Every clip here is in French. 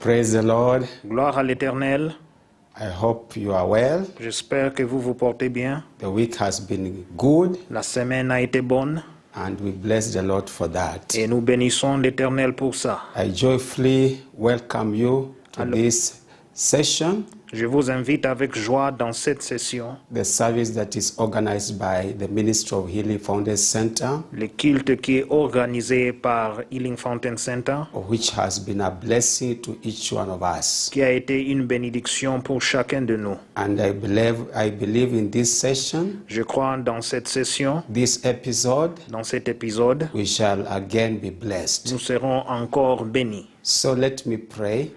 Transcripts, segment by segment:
Praise the Lord. Gloire à l'Éternel. I hope you are well. J'espère que vous vous portez bien. The week has been good, La semaine a été bonne and we bless the Lord for that. et nous bénissons l'Éternel pour ça. I joyfully welcome you to this session, Je vous invite avec joie dans cette session, the service that is organized by the Ministry of Healing Foundation Center, le culte qui est organisé par Healing Fountain Center, which has been a blessing to each one of us. qui a été une bénédiction pour chacun de nous. And I believe in this session, Je crois dans cette session, this episode, dans cet épisode, we shall again be blessed. nous serons encore bénis. So let me pray.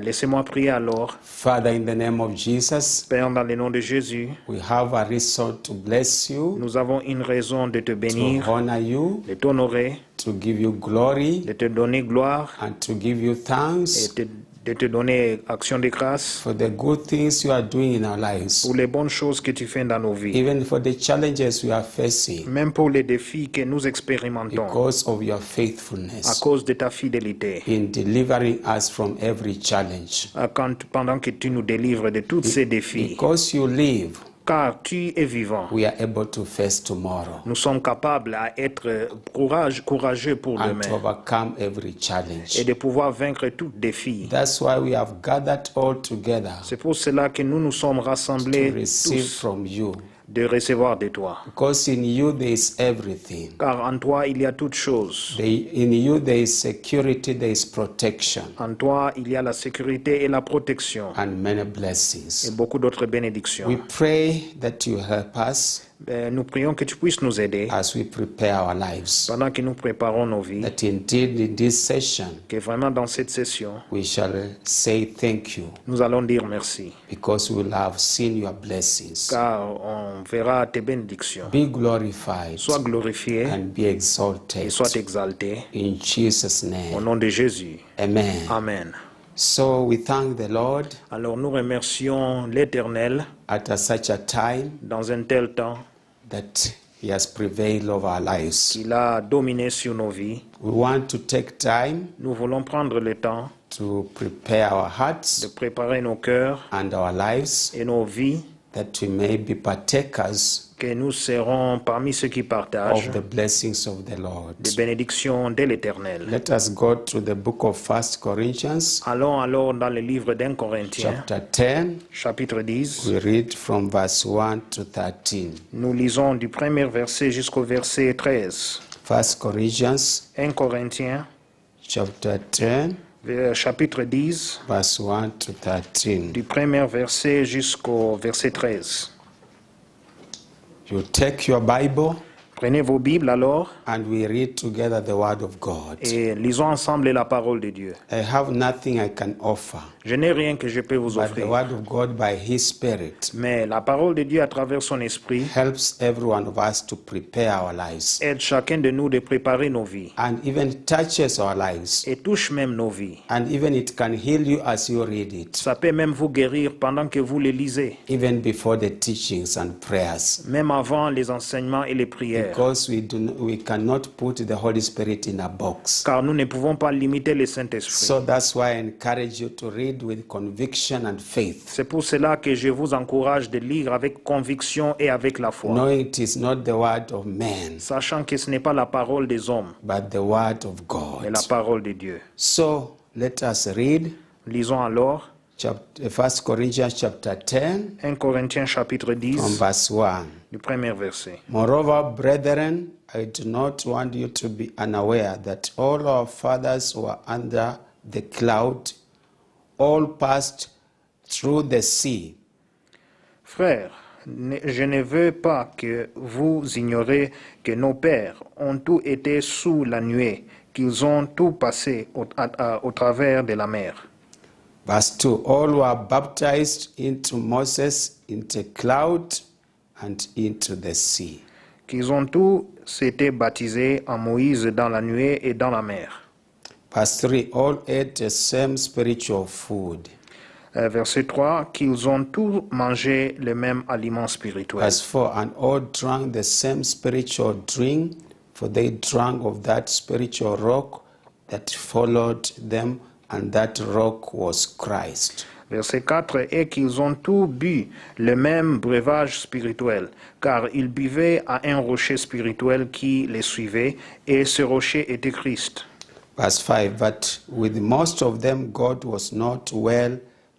Laissez-moi prier alors. Father, in the name of Jesus, Père, dans le nom de Jésus, we have a reason to bless you, nous avons une raison de te to bénir, honor you, de t'honorer, to give you glory, de te donner gloire and to give you et thanks de te donner action de grâce for the good things you are doing in our lives, pour les bonnes choses que tu fais dans nos vies, even for the challenges we are facing, même pour les défis que nous expérimentons because of your à faithfulness cause de ta fidélité, in delivering us from every challenge. pendant que tu nous délivres de tous ces défis. Because you live, Car tu es vivant. we are able to face tomorrow Nous sommes capables à être courageux pour and to demain overcome every et challenge. de pouvoir vaincre tout défi. That's why we have gathered all together C'est pour cela que nous nous sommes rassemblés to receive tous from you. de recevoir de toi. Because in you there is everything. Car en toi, il y a toutes choses. In you there is security, there is protection, En toi, il y a la sécurité et la protection and many et blessings. beaucoup d'autres We bénédictions. pray that you help us Nous prions que tu puisses nous aider as we prepare our lives, pendant que nous préparons nos vies, that indeed in this session que vraiment dans cette session, we shall say thank you, nous allons dire merci. because we will have seen your blessings. Car on verra tes bénédictions. Be glorified Sois glorifié and be et exalted sois exalté in Jesus' au name. nom de Jésus. Amen. Amen. So we thank the Lord Alors nous remercions l'Éternel at such a time dans un tel temps that He has prevailed over our lives. qu'il a dominé sur nos vies. We want to take time Nous voulons prendre le temps to prepare our de hearts préparer nos cœurs and our lives, et nos vies, that we may be partakers que nous serons parmi ceux qui partagent of the blessings of the Lord. des bénédictions de l'Éternel. Let us go to the book of 1 Corinthians, Allons alors dans le livre d'Un Corinthien, chapter 10. chapitre 10. We read from verse 1 to 13. Nous lisons du premier verset jusqu'au verset 13. 1 Corinthians, 1 Corinthiens, chapter 10, chapitre 10, verse 1 to 13. du premier verset jusqu'au verset 13. You take your Bible Prenez vos Bibles alors and we read together the word of God. et lisons ensemble la parole de Dieu. I have nothing I can offer, Je n'ai rien que je peux vous but the offrir, word of God by His Spirit mais la parole de Dieu à travers son esprit helps every one of us to prepare our lives aide chacun de nous de préparer nos vies and even touches our lives, et touche même nos vies. and even it can heal you as you read it, Ça peut même vous guérir pendant que vous les lisez, even before the teachings and prayers, même avant les enseignements et les prières. because we cannot put the Holy Spirit in a box. Car nous ne pouvons pas limiter le Saint-Esprit. So that's why I encourage you to read with conviction and faith, C'est pour cela que je vous encourage de lire avec conviction et avec la foi, knowing it is not the word of man, sachant que ce n'est pas la parole des hommes, but the word of mais God. la parole de Dieu. So let us read Lisons alors 1 Corinthians chapter 10 1 Corinthiens chapitre from 10 verse 1. du premier verset. Moreover, brethren, I do not want you to be unaware that all our fathers were under the cloud, all passed through the sea. Frères, je ne veux pas que vous ignorez que nos pères ont tous été sous la nuée, qu'ils ont tout passé au travers de la mer. Verse 2, all were baptized into Moses into cloud and into the sea. Qu'ils ont tous été baptisés en Moïse dans la nuée et dans la mer. Verse 3, all ate the same spiritual food. Verset 3, qu'ils ont tous mangé le même aliment spirituel. Verse 4, and all drank the same spiritual drink, for they drank of that spiritual rock that followed them, and that rock was Christ. Verset 4, et qu'ils ont tous bu le même breuvage spirituel, car ils buvaient à un rocher spirituel qui les suivait, et ce rocher était Christ. Verse 5, but with most of them God was not well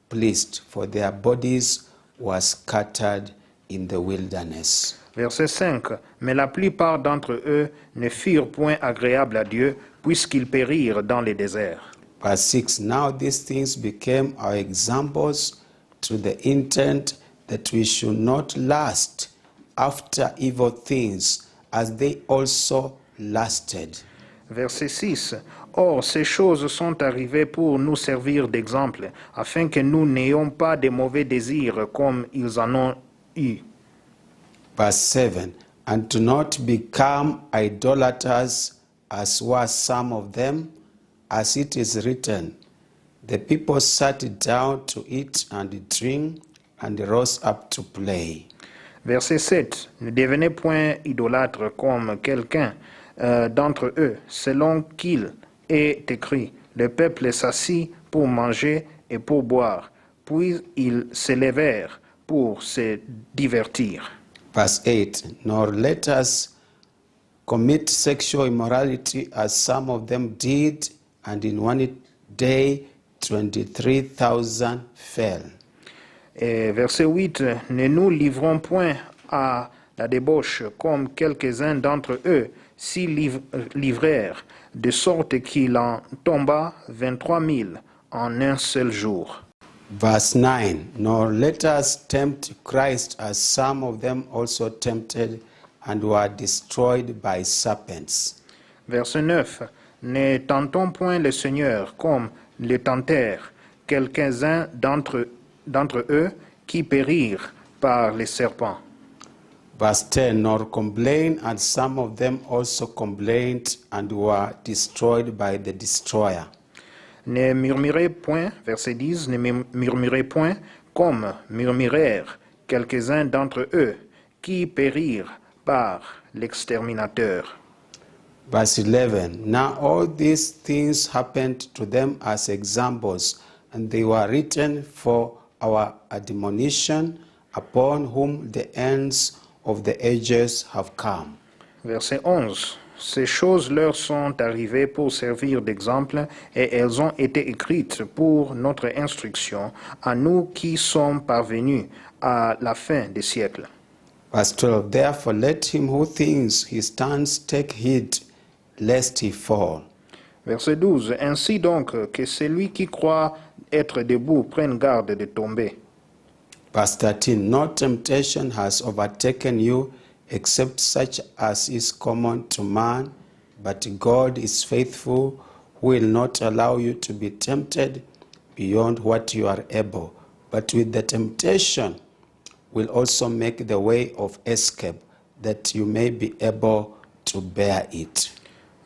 pleased, for their bodies were scattered in the wilderness. Verset 5, mais la plupart d'entre eux ne furent point agréables à Dieu, puisqu'ils périrent dans les déserts. Verse 6, now these things became our examples to the intent that we should not lust after evil things, as they also lusted. Verset 6. Or, ces choses sont arrivées pour nous servir d'exemple, afin que nous n'ayons pas de mauvais désirs comme ils en ont eu. Verse 7, and to not become idolaters, as were some of them, as it is written, the people sat down to eat and drink, and rose up to play. Verset 7. Ne devenez point idolâtres comme quelqu'un d'entre eux, selon qu'il est écrit. Le peuple s'assit pour manger et pour boire, puis ils se levèrent pour se divertir. Verse 8, nor let us commit sexual immorality, as some of them did, and in one day 23,000 fell. Et verset 8, ne nous livrons point à la débauche comme quelques-uns d'entre eux s'y livrèrent, de sorte qu'il en tomba 23 000 en un seul jour. Verse 9, nor let us tempt Christ, as some of them also tempted and were destroyed by serpents. Verset 9, ne tentons point le Seigneur comme le tentèrent quelques-uns d'entre eux qui périrent par les serpents. Verse 10, nor complain, and some of them also complained and were destroyed by the destroyer. Ne murmurez point, verset 10, ne murmurez point comme murmurèrent quelques-uns d'entre eux qui périrent par l'exterminateur. Verse 11, now all these things happened to them as examples, and they were written for our admonition, upon whom the ends of the ages have come. Verset 11. Ces choses leur sont arrivées pour servir d'exemple, et elles ont été écrites pour notre instruction, à nous qui sommes parvenus à la fin des siècles. Verse 12, therefore let him who thinks he stands take heed, lest he fall. Verset 12. Ainsi donc, que celui qui croit être debout prenne garde de tomber. Verse 13, no temptation has overtaken you, except such as is common to man, but God is faithful, who will not allow you to be tempted beyond what you are able, but with the temptation will also make the way of escape, that you may be able to bear it.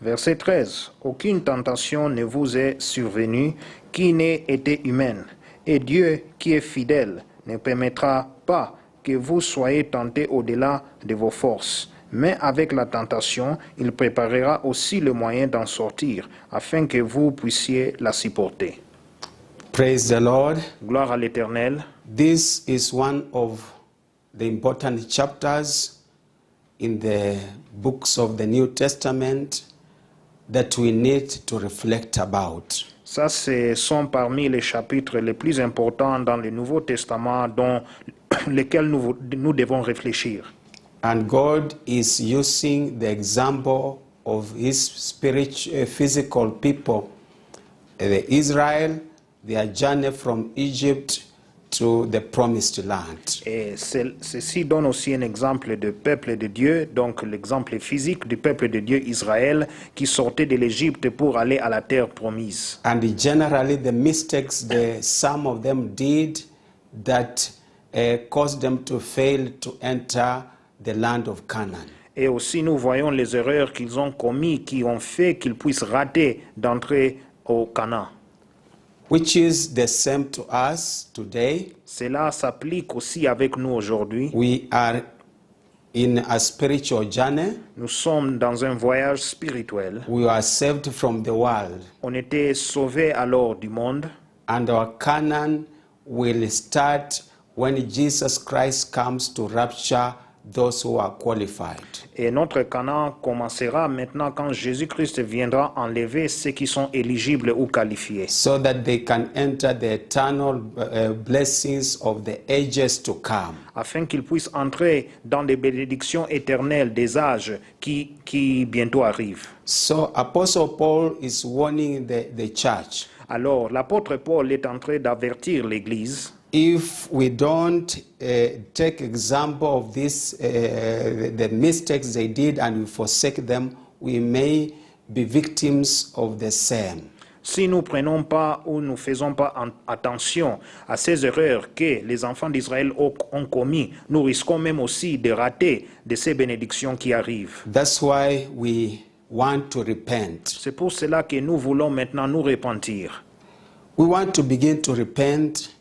Verset 13. Aucune tentation ne vous est survenue qui n'ait été humaine, et Dieu qui est fidèle ne permettra pas que vous soyez tentés au-delà de vos forces. Mais avec la tentation, il préparera aussi le moyen d'en sortir, afin que vous puissiez la supporter. Praise the Lord. Gloire à l'Éternel. This is one of the important chapters in the books of the New Testament that we need to reflect about. Ça, ce sont parmi les chapitres les plus importants dans le Nouveau Testament dont lesquels nous devons réfléchir. And God is using the example of his physical people, Israel, their journey from Egypt to the promised land. Et ceci donne aussi un exemple du peuple de Dieu, donc l'exemple physique du peuple de Dieu Israël qui sortait de l'Égypte pour aller à la terre promise. And generally the mistakes some of them did that caused them to fail to enter the land of Canaan. Et aussi nous voyons les erreurs qu'ils ont commises qui ont fait qu'ils puissent rater d'entrer au Canaan. Which is the same to us today. Cela s'applique aussi avec nous aujourd'hui. We are in a spiritual journey. Nous sommes dans un voyage spirituel. We are saved from the world, On était sauvés alors du monde. and our Canaan will start when Jesus Christ comes to rapture those who are qualified. Et notre Canaan commencera maintenant quand Jésus-Christ viendra enlever ceux qui sont éligibles ou qualifiés, So that they can enter the eternal blessings of the ages to come. afin qu'ils puissent entrer dans les bénédictions éternelles des âges qui bientôt arrivent. So Apostle Paul is warning the church. Alors, l'apôtre Paul est en train d'avertir l'Église. If we don't take example of this, the mistakes they did, and we forsake them, we may be victims of the same. Si nous ne prenons pas ou nous ne faisons pas attention à ces erreurs que les enfants d'Israël ont commis, nous risquons même aussi de rater de ces bénédictions qui arrivent. That's why we want to repent. C'est pour cela que nous voulons maintenant nous repentir. We want to begin to repent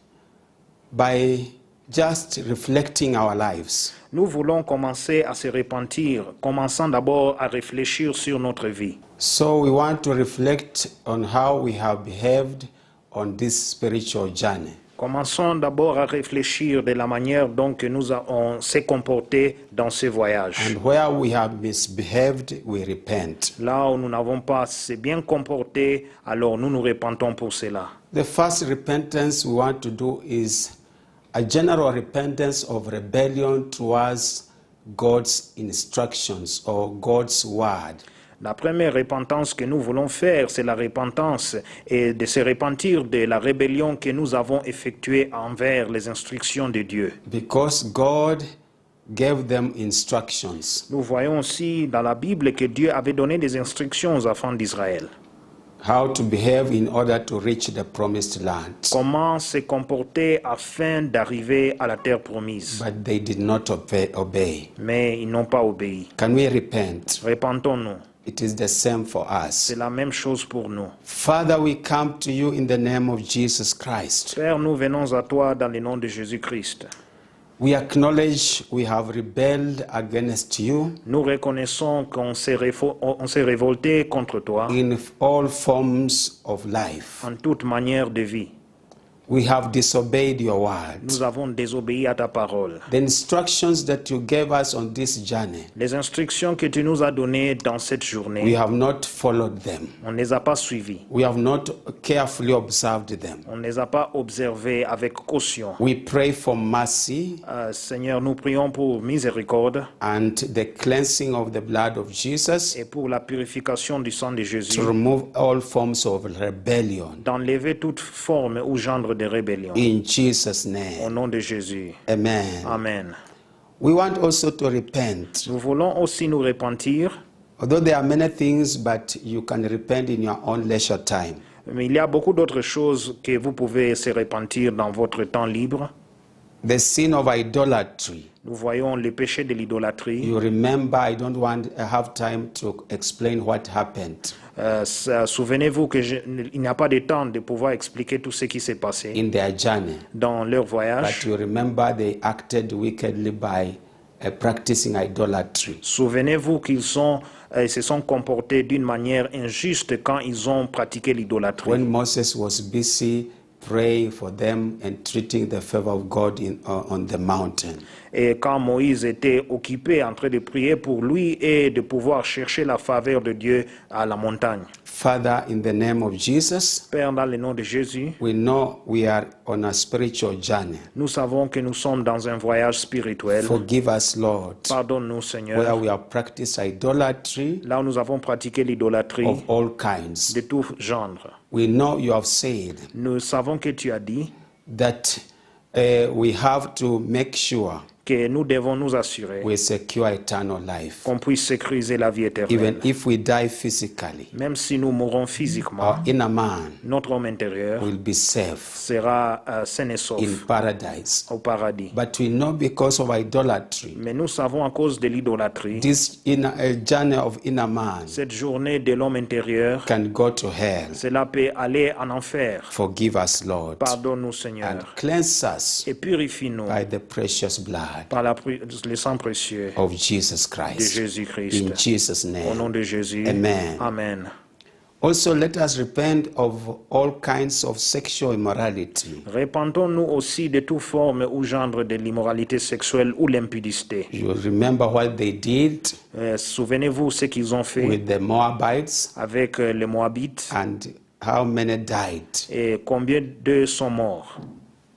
by just reflecting our lives. Nous voulons commencer à se repentir, commençant d'abord à réfléchir sur notre vie. So we want to reflect on how we have behaved on this spiritual journey. Commençons d'abord à réfléchir de la manière dont que on s'est comporté dans ce voyage. And where we have misbehaved, we repent. Là où nous n'avons pas assez bien comporté, alors nous nous repentons pour cela. The first repentance we want to do is a general repentance of rebellion towards God's instructions or God's word. La première repentance que nous voulons faire, c'est la repentance et de se repentir de la rébellion que nous avons effectuée envers les instructions de Dieu. Because God gave them instructions. Nous voyons aussi dans la Bible que Dieu avait donné des instructions aux enfants d'Israël. How to behave in order to reach the promised land. Comment se comporter afin d'arriver à la terre promise. But they did not obey. Mais ils n'ont pas obéi. Can we repent? Repentons-nous. It is the same for us. C'est la même chose pour nous. Father, we come to you in the name of Jesus Christ. Père, nous venons à toi dans le nom de Jésus-Christ. We acknowledge we have rebelled against you Nous reconnaissons qu'on s'est révolté contre toi in all forms of life. en toute manière de vie. We have disobeyed your word. Nous avons désobéi à ta parole. The instructions that you gave us on this journey, Les instructions que tu nous as données dans cette we journée, have not followed them. on ne les a pas suivies. We have not carefully observed them. On ne les a pas observées avec caution. We pray for mercy Seigneur, nous prions pour miséricorde and the cleansing of the blood of Jesus et pour la purification du sang de Jésus, to remove all forms of rebellion. d'enlever toute forme ou gendre de rébellion. In Jesus' Au name, nom de Jésus. amen. Amen. We want also to repent. Nous voulons aussi nous repentir, Although there are many things, but you can repent in your own leisure time. mais il y a beaucoup d'autres choses que vous pouvez se repentir dans votre temps libre. The sin of idolatry. Nous voyons le péché de l'idolâtrie. You remember, I don't want to have time to explain what happened Souvenez-vous qu'il n'y a pas de temps de pouvoir expliquer tout ce qui s'est passé in their journey. dans leur But voyage. you remember they acted wickedly by practicing idolatry. Souvenez-vous qu'ils se sont comportés d'une manière injuste quand ils ont pratiqué l'idolâtrie. When Moses was busy praying for them and treating the favor of God on the mountain. Et quand Moïse était occupé en train de prier pour lui et de pouvoir chercher la faveur de Dieu à la montagne. Father, in the name of Jesus, Père, dans le nom de Jésus, we know we are on a spiritual journey. nous savons que nous sommes dans un voyage spirituel. Forgive us, Lord, Pardonne-nous, where Seigneur, we have practiced idolatry là où nous avons pratiqué l'idolâtrie of all kinds. de tout genre. We know you have said Nous savons que tu as dit that we have to make sure que nous devons nous assurer we secure eternal life. qu'on puisse sécuriser la vie Even éternelle. if we die physically, Même si nous mourons physiquement, our inner man notre homme intérieur will be safe sera sain et sauf in paradise. au paradis. But we know because of idolatry, Mais nous savons à cause de l'idolâtrie, this journey of inner man cette journée de l'homme intérieur, can go to hell. cela peut aller en enfer. Forgive us, Lord, Pardonne-nous, and Seigneur, cleanse us et purifie-nous by the precious blood. blood par le sang précieux of Jesus de Christ. Jésus-Christ. In Jesus' Au name. nom de Jésus. Amen. Amen. Also, let us repent of all kinds of sexual immorality. Répentons-nous aussi de toute forme ou genre de l'immoralité sexuelle ou l'impudicité. You remember what they did Souvenez-vous ce qu'ils ont fait with the Moabites avec les Moabites and how many died. et combien d'eux sont morts.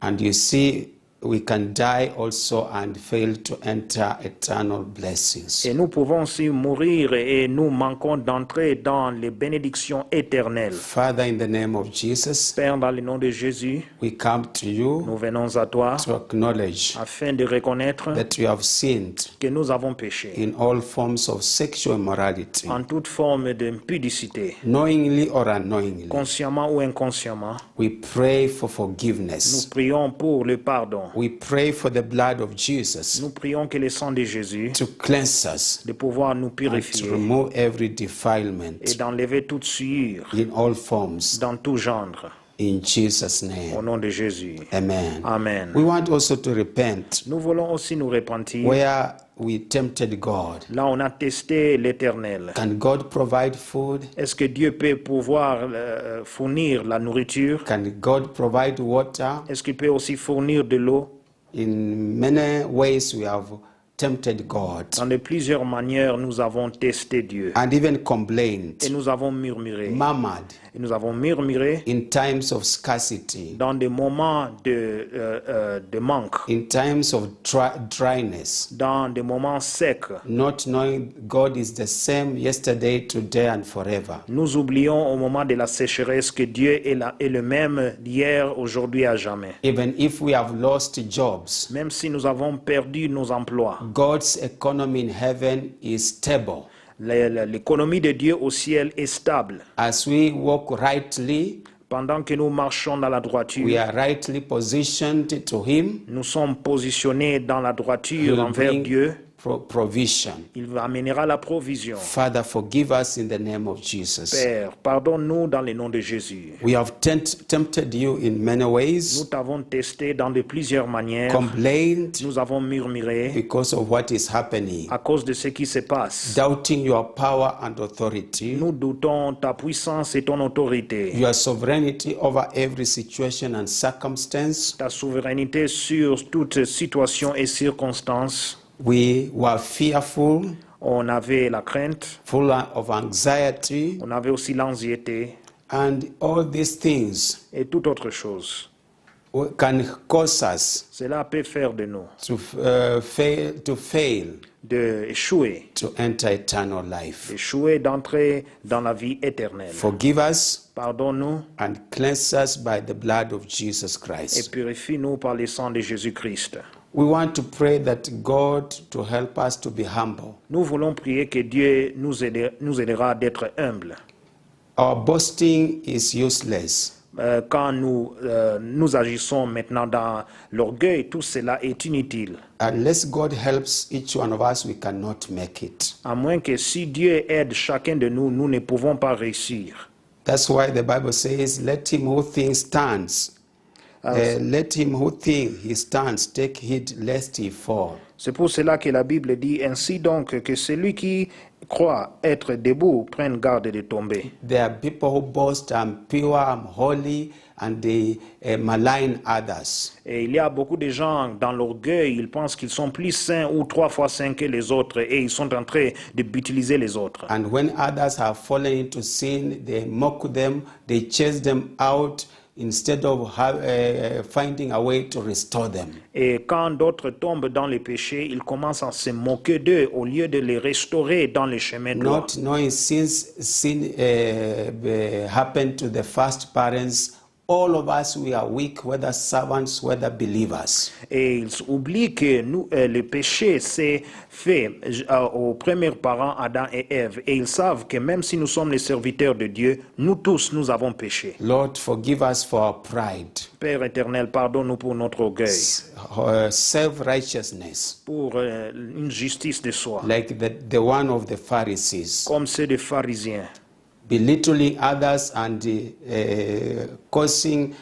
And you see, we can die also and fail to enter eternal blessings. Et nous pouvons aussi mourir et nous manquons d'entrer dans les bénédictions éternelles. Father, in the name of Jesus, Père, dans le nom de Jésus, we come to you nous venons à toi to acknowledge afin de reconnaître that we have sinned que nous avons péché in all forms of sexual immorality, en toute forme d'impudicité, knowingly or unknowingly. consciemment ou inconsciemment. We pray for Nous forgiveness. prions pour le pardon. We pray for the blood of Jesus Nous prions que le sang de Jésus to cleanse us de pouvoir nous and to purifier remove every et defilement d'enlever toute souillure in all forms. dans tout genre. In Jesus' Au name. nom de Jésus. Amen. Amen. We want also to repent Nous voulons aussi nous repentir. where we tempted God. Là, on a testé l'Éternel. Can God provide food? Est-ce que Dieu peut pouvoir fournir la nourriture? Can God provide water? Est-ce qu'il peut aussi fournir de l'eau? In many ways, we have tempted God Dans de plusieurs manières, nous avons testé Dieu. and even complained, Et nous avons murmuré. murmured Et nous avons murmuré in times of scarcity, dans des moments de manque, in times of dryness, dans des moments secs. not knowing God is the same yesterday, today, and forever. Nous oublions au moment de la sécheresse que Dieu est le même d'hier, aujourd'hui, à jamais. Even if we have lost jobs, Même si nous avons perdu nos emplois, God's economy in heaven is stable. l'économie de Dieu au ciel est stable. As we walk rightly, Pendant que nous marchons dans la we droiture, are rightly positioned to Him. nous sommes positionnés dans la He droiture will envers bring Dieu. provision. Il amènera la provision. Father, forgive us in the name of Jesus. Père, pardonne-nous dans le nom de Jésus. We have tempted you in many Nous ways, t'avons testé dans de plusieurs manières. complained Nous avons murmuré because of what is happening, à cause de ce qui se passe. doubting your power and authority, Nous doutons ta puissance et ton autorité, your sovereignty over every situation and circumstance. ta souveraineté sur toute situation et circonstance. We were fearful, On avait la crainte, full of anxiety, on avait aussi l'anxiété and all these things et toute autre chose. can cause us Cela peut faire de nous to fail d'échouer, to enter eternal life. échouer d'entrer dans la vie éternelle. Forgive us Pardonne-nous and cleanse us by the blood of Jesus et Christ. purifie-nous par le sang de Jésus-Christ. We want to pray that God to help us to be humble. Nous voulons prier que Dieu nous aidera d'être humbles. Our boasting is useless. Quand nous agissons maintenant dans l'orgueil, tout cela est inutile. Unless God helps each one of us, we cannot make it. À moins que si Dieu aide chacun de nous, nous ne pouvons pas réussir. That's why the Bible says, let him who thinks stands. Let him who thinks he stands take heed lest he fall. C'est pour cela que la Bible dit ainsi donc que celui qui croit être debout prenne garde de tomber. There are people who boast, I'm pure, I'm holy, and they malign others. Et il y a beaucoup de gens dans l'orgueil, ils pensent qu'ils sont plus saints ou 3 fois saints que les autres et ils sont en train de brutaliser les autres. And when others have fallen into sin, they mock them, they chase them out instead of finding a way to restore them. Et quand d'autres tombent dans les péchés, ils commencent à se moquer d'eux au lieu de les restaurer dans les chemins droits. Not knowing since sin happened to the first parents, all of us, we are weak, whether servants, whether believers. Et ils oublient que nous, le péché s'est fait aux premiers parents, Adam et Ève. Et ils savent que même si nous sommes les serviteurs de Dieu, nous tous, nous avons péché. Lord, forgive us for our pride, Père éternel, pardonne-nous pour notre orgueil, self-righteousness, pour une justice de soi, like the one of the Pharisees. comme ceux des pharisiens. belittling others and causing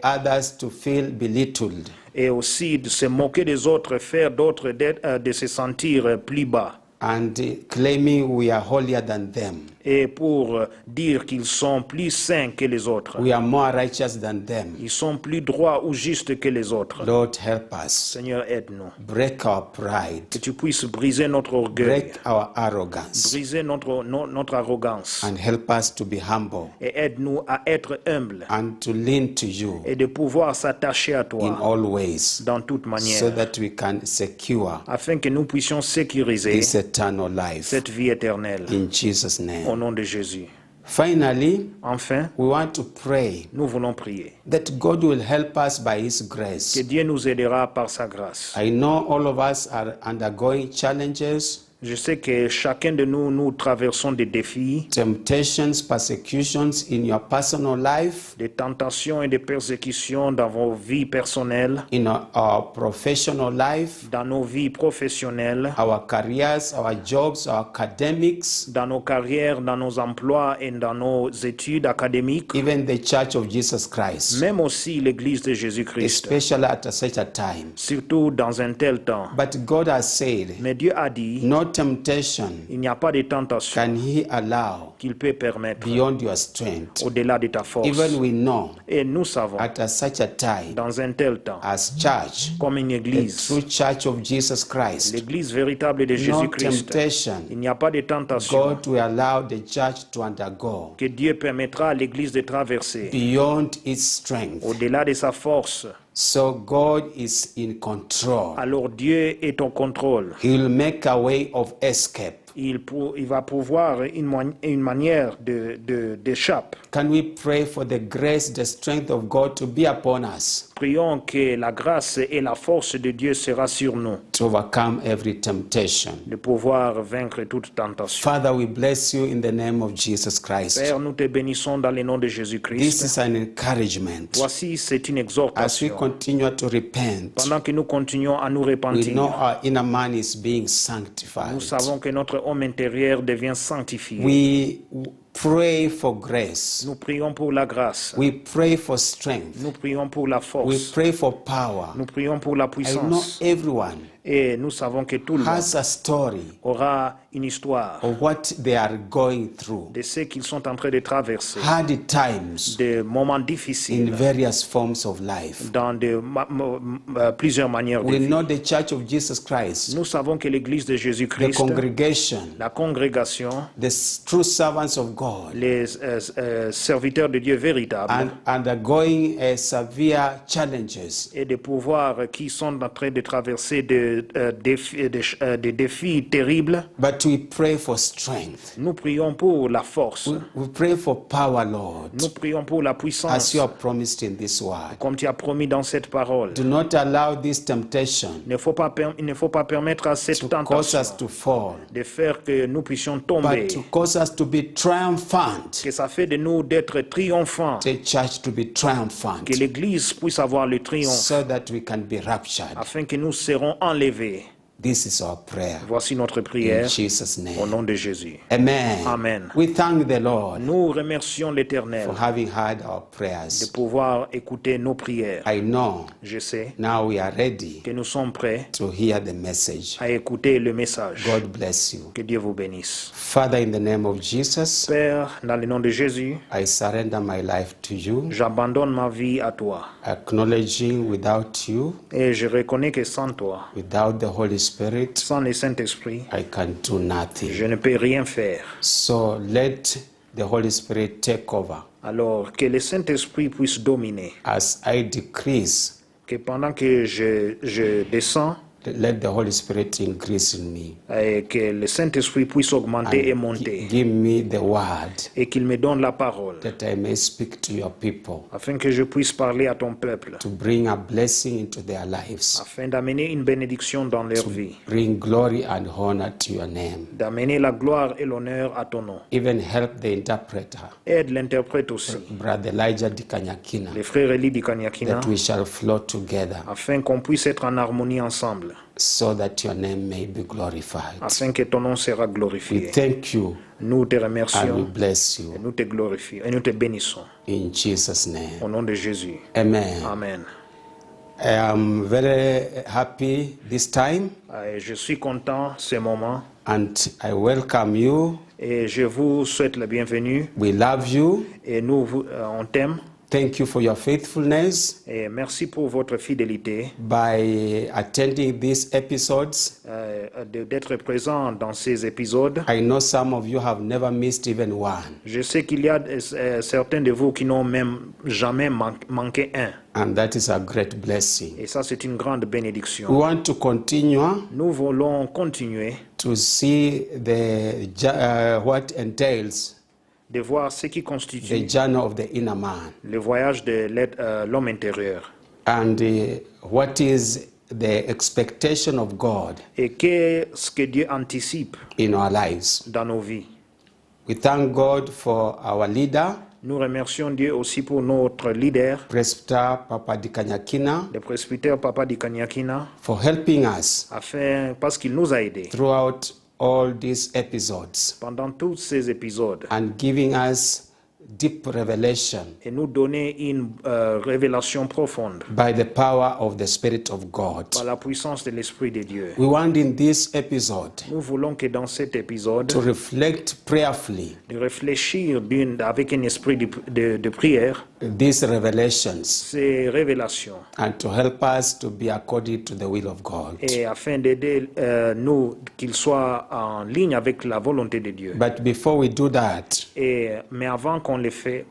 others to feel belittled. Et aussi de se moquer des autres, faire d'autres de se sentir plus bas. And claiming we are holier than them. Et pour dire qu'ils sont plus saints que les autres. We are more righteous than them. Ils sont plus droits ou justes que les autres. Lord, help us. Seigneur, aide-nous. Break our pride. Que tu puisses briser notre orgueil. Break our arrogance. Briser notre arrogance. And help us to be humble. Et aide-nous à être humbles. And to lean to you. Et de pouvoir s'attacher à toi. In all ways. Dans toute manière. So that we can secure. Afin que nous puissions sécuriser. This eternal life. Cette vie éternelle. In Jesus' name. Au nom de Jésus. Finally, enfin, we want to pray nous voulons prier that God will help us by His grace. Que Dieu nous aidera par sa grâce. I know all of us are undergoing challenges. Je sais que chacun de nous traversons des défis, temptations, persecutions in your personal life, des tentations et des persécutions dans vos vies personnelles, in our professional life, dans nos vies professionnelles, our careers, our jobs, our academics, dans nos carrières, dans nos emplois et dans nos études académiques, even the Church of Jesus Christ, même aussi l'Église de Jésus-Christ, especially at such a time. Surtout dans un tel temps. But God has said, mais Dieu a dit, no temptation il n'y a pas de tentation can He allow qu'il peut permettre beyond your strength. Au-delà de ta force. Even we know, et nous savons, at such a time, dans un tel temps, as church, comme une église, the true Church of Jesus Christ, l'église véritable de no Jésus-Christ, temptation, il n'y a pas de tentation God will allow the church to undergo que Dieu permettra à l'église de traverser beyond its strength. Au-delà de sa force. So God is in control. Alors Dieu est au contrôle. He will make a way of escape. Il va pouvoir une manière d'échappe. Can we pray for the grace, the strength of God to be upon us? Prions que la grâce et la force de Dieu sera sur nous. To overcome every temptation. De pouvoir vaincre toute tentation. Father, we bless you in the name of Jesus Christ. Père, nous te bénissons dans le nom de Jésus-Christ. This is an encouragement. Voici, c'est une exhortation. As we continue to repent, pendant que nous continuons à nous repentir, we know our inner man is being sanctified. Nous savons que notre homme intérieur devient sanctifié. We pray for grace. Nous prions pour la grâce. We pray for strength. Nous prions pour la force. We pray for power. Nous prions pour la puissance. I know everyone et nous savons que tout le monde has a story aura une histoire of what they are going through. De ce qu'ils sont en train de traverser. Hard times. Des moments difficiles. In various forms of life. Dans plusieurs manières de We vie. know the Church of Jesus Christ. Nous savons que l'Église de Jésus-Christ. The congregation. La congrégation. The true servants of God. Les serviteurs de Dieu véritables. And undergoing severe challenges. Et des pouvoirs qui sont en train de traverser des défis terribles. But we pray for strength. Nous prions pour la force. We pray for power, Lord. Nous prions pour la puissance. As you have promised in this word. Comme tu as promis dans cette parole. Do not allow this temptation. Il ne faut pas permettre à cette tentation cause us to fall. De faire que nous puissions tomber. But to cause us to be triumphant. Que ça fait de nous d'être triomphants. The church to be triumphant. Que l'Église puisse avoir le triomphe. So that we can be raptured. Afin que nous serons enlevés. This is our prayer. Voici notre prière. In Jesus' name. Au nom de Jésus. Amen. Amen. We thank the Lord. Nous remercions l'Éternel. For having heard our prayers. De pouvoir écouter nos prières. I know. Je sais. Now we are ready. Que nous sommes prêts. To hear the message. À écouter le message. God bless you. Que Dieu vous bénisse. Father, in the name of Jesus. Père, dans le nom de Jésus. I surrender my life to you. J'abandonne ma vie à toi. Acknowledging without you. Et je reconnais que sans toi. Without the Holy Spirit. Sans le Saint-Esprit. I can do nothing. Je ne peux rien faire. So let the Holy Spirit take over. Alors que le Saint-Esprit puisse dominer. As I decrease. Que pendant que je descends. Let the Holy Spirit increase in me. Et que le Saint-Esprit puisse augmenter et monter. Give me the word. Et qu'il me donne la parole. That I may speak to your people. Afin que je puisse parler à ton peuple. To bring a blessing into their lives. Afin d'amener une bénédiction dans leur vie. Bring glory and honor to your name. D'amener la gloire et l'honneur à ton nom. Even help the interpreter. Aide l'interprète aussi. Brother Elijah Dikanyakina. Les frères Eli Dikanyakina. That we shall flow together. Afin qu'on puisse être en harmonie ensemble. invisible, so that your name may be glorified. afin que ton nom sera We glorifié. thank you Nous te and we remercions, bless et you nous te glorifions, et nous te bénissons. in Jesus' name. Au nom de Jésus. Amen. Amen. I am very happy this time Et je suis content ce moment and I welcome you. et je vous souhaite la bienvenue We love you. et on t'aime Thank you for your faithfulness et merci pour votre fidélité by attending these episodes. d'être présent dans ces épisodes. I know some of you have never missed even one, Je sais qu'il y a certains de vous qui n'ont même jamais manqué un and that is a great blessing. et ça c'est une grande We bénédiction. want to continue Nous voulons continuer to see what entails de voir ce qui the constitue journey of the inner man le voyage de l'homme intérieur and what is the expectation of God et qu'est-ce que Dieu anticipe in our lives. dans nos vies. We thank God for our leader, Nous remercions Dieu aussi pour notre leader, Presbyter Papa Dikanyakina, le presbytère Papa Dikanyakina, for helping us parce qu'il nous a aidés throughout all these episodes pendant tous ces épisodes and giving us deep revelation et nous donner une révélation profonde by the power of the Spirit of God. par la puissance de l'Esprit de Dieu. We want in this episode Nous voulons que dans cet épisode, to reflect prayerfully de réfléchir avec un esprit de prière these revelations ces révélations and to help us to be according to the will of God. et afin d'aider nous qu'ils soient en ligne avec la volonté de Dieu. But before we do that, Mais avant qu'on les fait,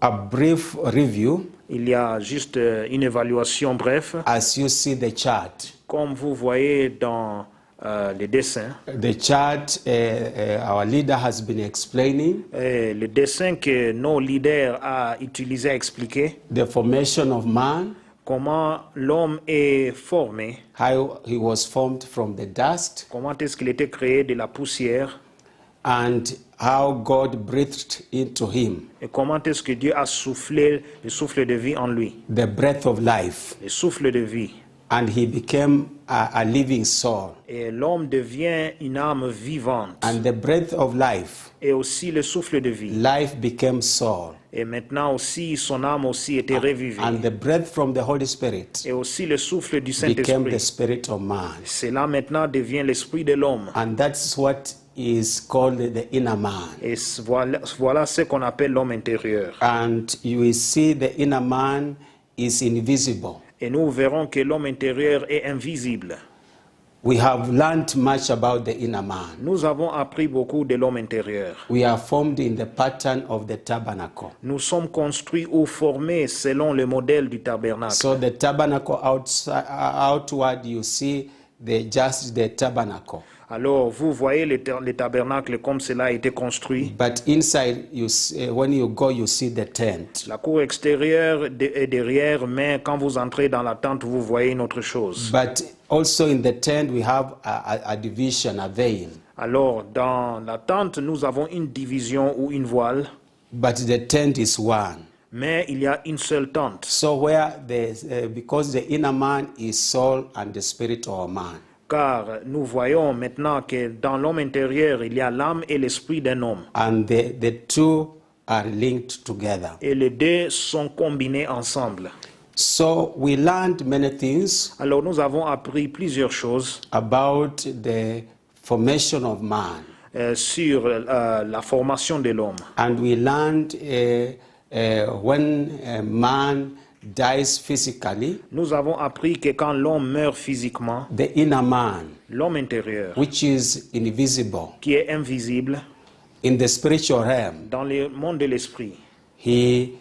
a brief review il y a juste une évaluation bref. as you see the chart. Comme vous voyez dans les dessins, The chart our leader has been explaining le dessin que nos leaders ont utilisé à expliquer the formation of man, comment l'homme est formé, how he was formed from the dust, comment est-ce qu'il était créé de la poussière and how God breathed into him et comment est-ce que Dieu a soufflé le souffle de vie en lui, the breath of life, le souffle de vie. and he became a living soul. Et l'homme devient une âme vivante. And the breath of life, Et aussi le souffle de vie. life became soul. Et maintenant aussi, son âme aussi était revivée. And the breath from the Holy Spirit Et aussi le souffle du became the Saint-Esprit. spirit of man. Cela maintenant devient l'esprit de l'homme. And that's what is called the inner man. Et voilà ce qu'on appelle l'homme intérieur. And you will see the inner man is invisible. Et nous verrons que l'homme intérieur est invisible. We have learned much about the inner man. Nous avons appris beaucoup de l'homme intérieur. We are formed in the pattern of the tabernacle. Nous sommes construits ou formés selon le modèle du tabernacle. So the tabernacle outward, you see just the tabernacle. Alors, vous voyez le tabernacle comme cela a été construit. But inside, when you go, you see the tent. La cour extérieure est derrière, mais quand vous entrez dans la tente, vous voyez une autre chose. But also in the tent, we have a division, a veil. Alors, dans la tente, nous avons une division ou une voile, But the tent is one. mais il y a une seule tente. So because the inner man is soul and the spirit of man. Car nous voyons maintenant que dans l'homme intérieur, il y a l'âme et l'esprit d'un homme. And the two are linked together. Et les deux sont combinés ensemble. So we learned many things Alors nous avons appris plusieurs choses about the formation of man. Sur la formation de l'homme. And we learned when a man dies physically, Nous avons appris que quand l'homme meurt physiquement, the inner man, l'homme intérieur, which is invisible, qui est invisible, in the spiritual realm, dans le monde de l'esprit, he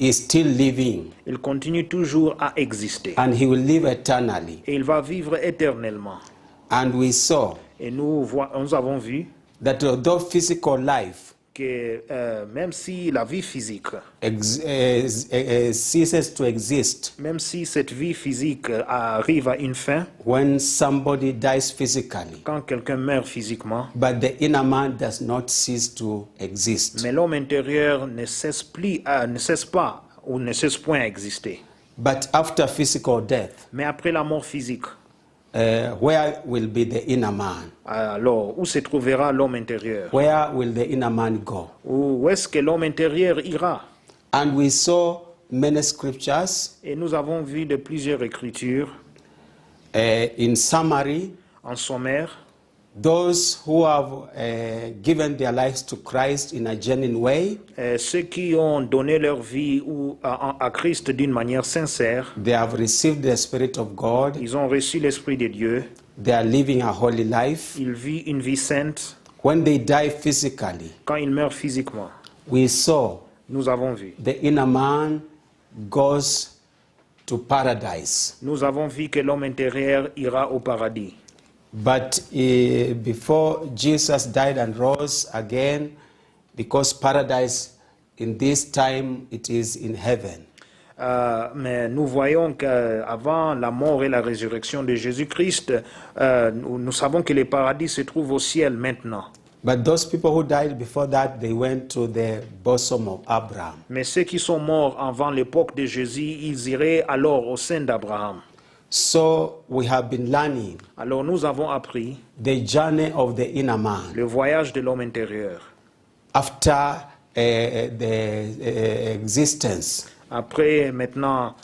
is still living il continue toujours à exister. and he will live eternally. Et il va vivre éternellement. And we saw Et nous avons vu that although physical life que même si la vie physique, ceases to exist même si cette vie physique arrive à une fin, when somebody dies physically, quand quelqu'un meurt physiquement, but the inner man does not cease to exist. mais l'homme intérieur ne cesse pas ou ne cesse point à exister. But after physical death, Mais après la mort physique, where will be the inner man? Alors, où se trouvera l'homme intérieur? Where will the inner man go? Où est-ce que l'homme intérieur ira? And we saw many scriptures. Et nous avons vu de plusieurs écritures. In summary, En sommaire, those who have given their lives to Christ in a genuine way, ceux qui ont donné leur vie à Christ d'une manière sincère, they have received the Spirit of God, ils ont reçu l'Esprit de Dieu, they are living a holy life. ils vivent une vie sainte. When they die physically, Quand ils meurent physiquement, we saw nous avons vu. the inner man goes to paradise. Nous avons vu que l'homme intérieur ira au paradis. But before Jesus died and rose again, because paradise in this time it is in heaven. Mais nous voyons qu'avant la mort et la résurrection de Jésus-Christ, nous savons que le paradis se trouve au ciel maintenant. But those people who died before that, they went to the bosom of Abraham. Mais ceux qui sont morts avant l'époque de Jésus, ils iraient alors au sein d'Abraham. So we have been learning Alors nous avons appris the journey of the inner man le voyage de l'homme intérieur. after the existence Après maintenant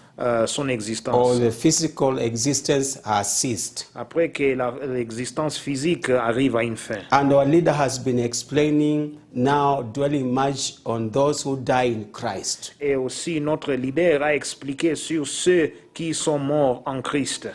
son or existence. the physical existence has ceased. Après que l'existence physique arrive à une fin. And our leader has been explaining now, dwelling much on those who die in Christ. Et aussi notre leader a expliqué sur ceux qui sont morts en Christ.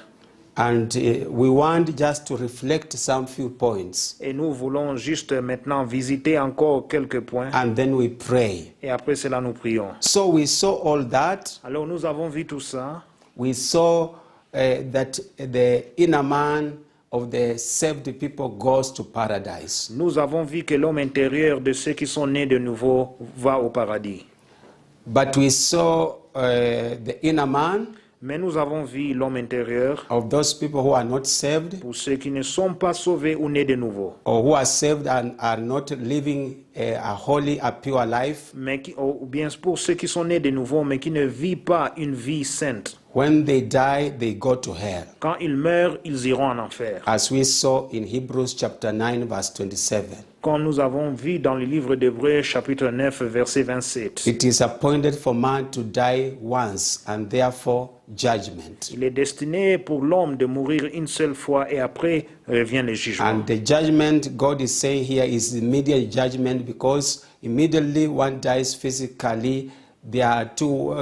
And we want just to reflect some few points. Et nous voulons juste maintenant visiter encore quelques points. And then we pray. Et après cela, nous prions. So we saw all that. Alors nous avons vu tout ça. We saw that the inner man of the saved people goes to paradise. Nous avons vu que l'homme intérieur de ceux qui sont nés de nouveau va au paradis. But we saw the inner man Mais nous avons vu l'homme intérieur of those people who are not saved pour ceux qui ne sont pas sauvés ou nés de nouveau. or who are saved and are not living a holy, a pure life. Mais ou bien pour ceux qui sont nés de nouveau mais qui ne vivent pas une vie sainte. When they die, they go to hell. Quand ils meurent, ils iront en enfer. As we saw in Hebrews chapter 9, verse 27. Comme nous avons vu dans le livre d'Hébreux chapitre 9 verset 27. It is appointed for man to die once and therefore judgment. Il est destiné pour l'homme de mourir une seule fois et après revient le jugement. And the judgment God is saying here is immediate judgment because immediately one dies physically, there are two,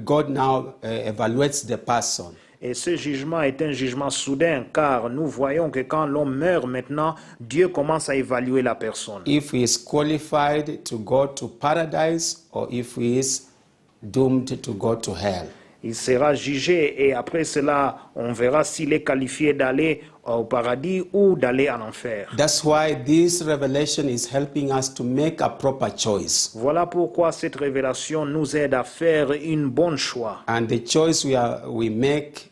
God now evaluates the person. Et ce jugement est un jugement soudain car nous voyons que quand l'homme meurt maintenant, Dieu commence à évaluer la personne. If he is qualified to go to paradise or if he is doomed to go to hell. Il sera jugé et après cela, on verra s'il est qualifié d'aller au paradis ou d'aller en enfer. That's why this revelation is helping us to make a proper choice. Voilà pourquoi cette révélation nous aide à faire une bonne choix. And the choice we make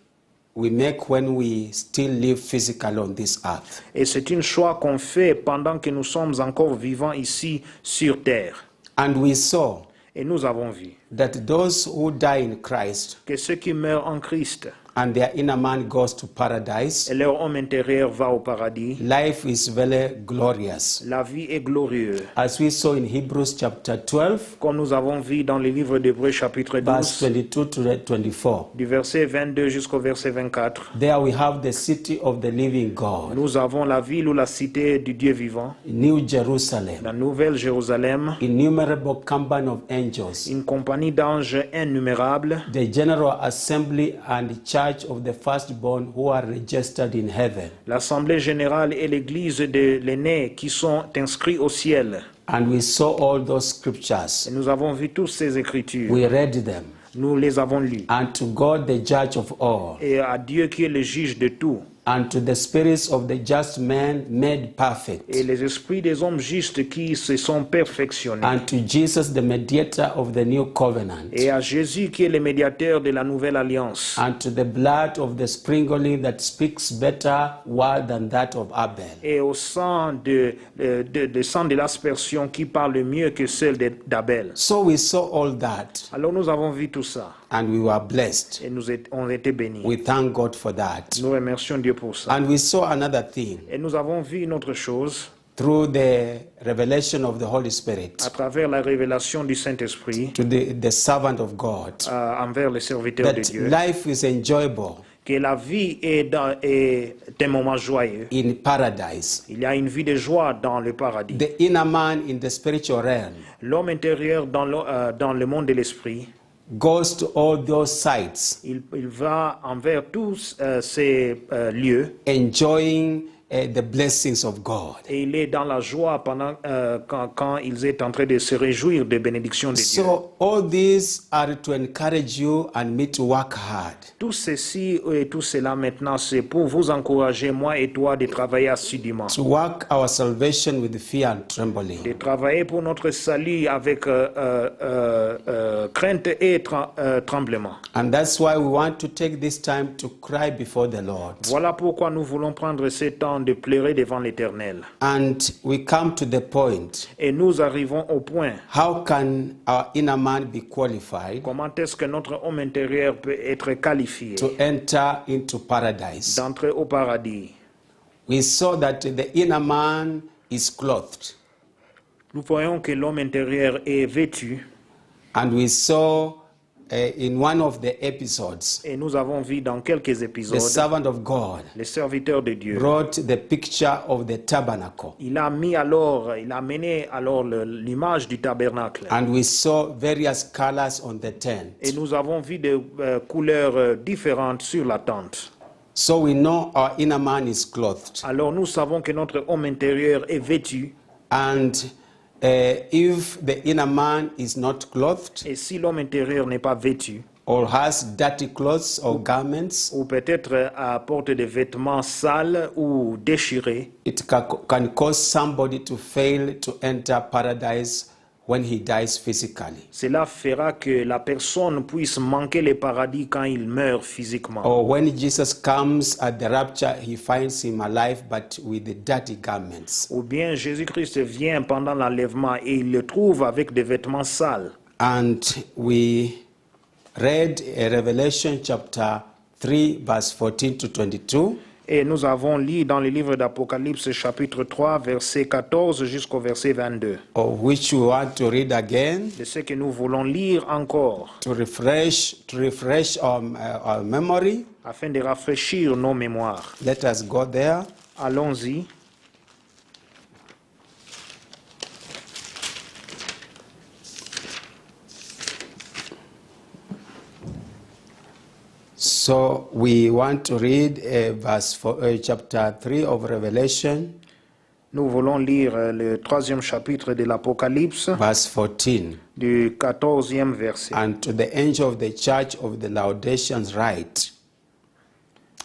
when we still live physically on this earth. Et c'est une choix qu'on fait pendant que nous sommes encore vivants ici sur terre. And we saw Et nous avons vu that those who die in Christ que ceux qui meurent en Christ and their inner man goes to paradise, et leur homme intérieur va au paradis, life is very glorious. la vie est glorieuse. As we saw in Hebrews chapter 12, Comme nous avons vu dans le livre d'Hébreux chapitre verse 12, 22 to 24. du verset 22 jusqu'au verset 24, There we have the city of the living God, nous avons la ville ou la cité du Dieu vivant, New Jerusalem, la nouvelle Jérusalem, innumerable company of angels, une compagnie d'anges innumérables, the general assembly and church of the firstborn who are registered in heaven. l'Assemblée générale et l'Église de l'aîné qui sont inscrits au ciel. And we saw all those Et scriptures. nous avons vu toutes ces écritures. We read them. Nous les avons lues. And to God, the judge of all, Et à Dieu qui est le juge de tout, and to the spirits of the just men made et perfect, les esprits des hommes justes qui se sont perfectionnés, and to Jesus, the mediator of the new covenant, et à Jésus qui est le médiateur de la nouvelle alliance, and to the blood of the sprinkling that speaks better word than that of Abel. et au sang sang de l'aspersion qui parle mieux que celle d'Abel. So we saw all that, Alors nous avons vu tout ça, and we were blessed. et on était bénis. We thank God for that. Nous remercions Dieu Dieu pour ça. And we saw another thing Et nous avons vu une autre chose through the revelation of the Holy Spirit à travers la révélation du Saint-Esprit to the servant of God, envers les serviteurs de that Dieu, life is enjoyable que la vie est un moment joyeux. in paradise. Il y a une vie de joie dans le paradis. The inner man in the spiritual realm L'homme intérieur dans le monde de l'esprit, goes to all those sites, il va envers tous ces lieux enjoying the blessings of God. et il est dans la joie pendant quand il est en train de se réjouir des bénédictions de Dieu. So all these are to encourage you and me to work hard. Tout ceci et tout cela maintenant, c'est pour vous encourager, moi et toi, de travailler assidûment. To work our salvation with fear and trembling. De travailler pour notre salut avec crainte et tremblement. And that's why we want to take this time to cry before the Lord. Voilà pourquoi nous voulons prendre ce temps de pleurer devant l'Éternel. And we come to the point, Et nous arrivons au point. how can our inner man be qualified Comment est-ce que notre homme intérieur peut être qualifié to enter into paradise? d'entrer au paradis? We saw that the inner man is clothed. Nous voyons que l'homme intérieur est vêtu. And we saw in one of the episodes, Et nous avons vu dans quelques the épisodes, servant of God les serviteurs de Dieu. brought the picture of the tabernacle. Il a amené alors l'image du tabernacle. And we saw various colors on the tent. Et nous avons vu des couleurs différentes sur la tente. So we know our inner man is clothed. Alors nous savons que notre homme intérieur est vêtu. And if the inner man is not clothed Et si l'homme intérieur n'est pas vêtu, or has dirty clothes or garments, ou peut-être porte des vêtements sales ou déchirés, it can cause somebody to fail to enter paradise when he dies physically. cela fera que la personne puisse manquer le paradis quand il meurt physiquement. Or when Jesus comes at the rapture, he finds him alive but with the dirty garments. Ou bien Jésus-Christ vient pendant l'enlèvement et il le trouve avec des vêtements sales. And we read Revelation chapter 3 verse 14 to 22. Et nous avons lu dans le livre d'Apocalypse chapitre 3 verset 14 jusqu'au verset 22. Of which we want to read again De ce que nous voulons lire encore to refresh our memory. afin de rafraîchir nos mémoires. Let us go there. Allons-y. So we want to read chapter 3 of Revelation, Nous voulons lire le 3e chapitre de l'Apocalypse verse 14. du 14e verset. And to the angel of the church of the Laodiceans write,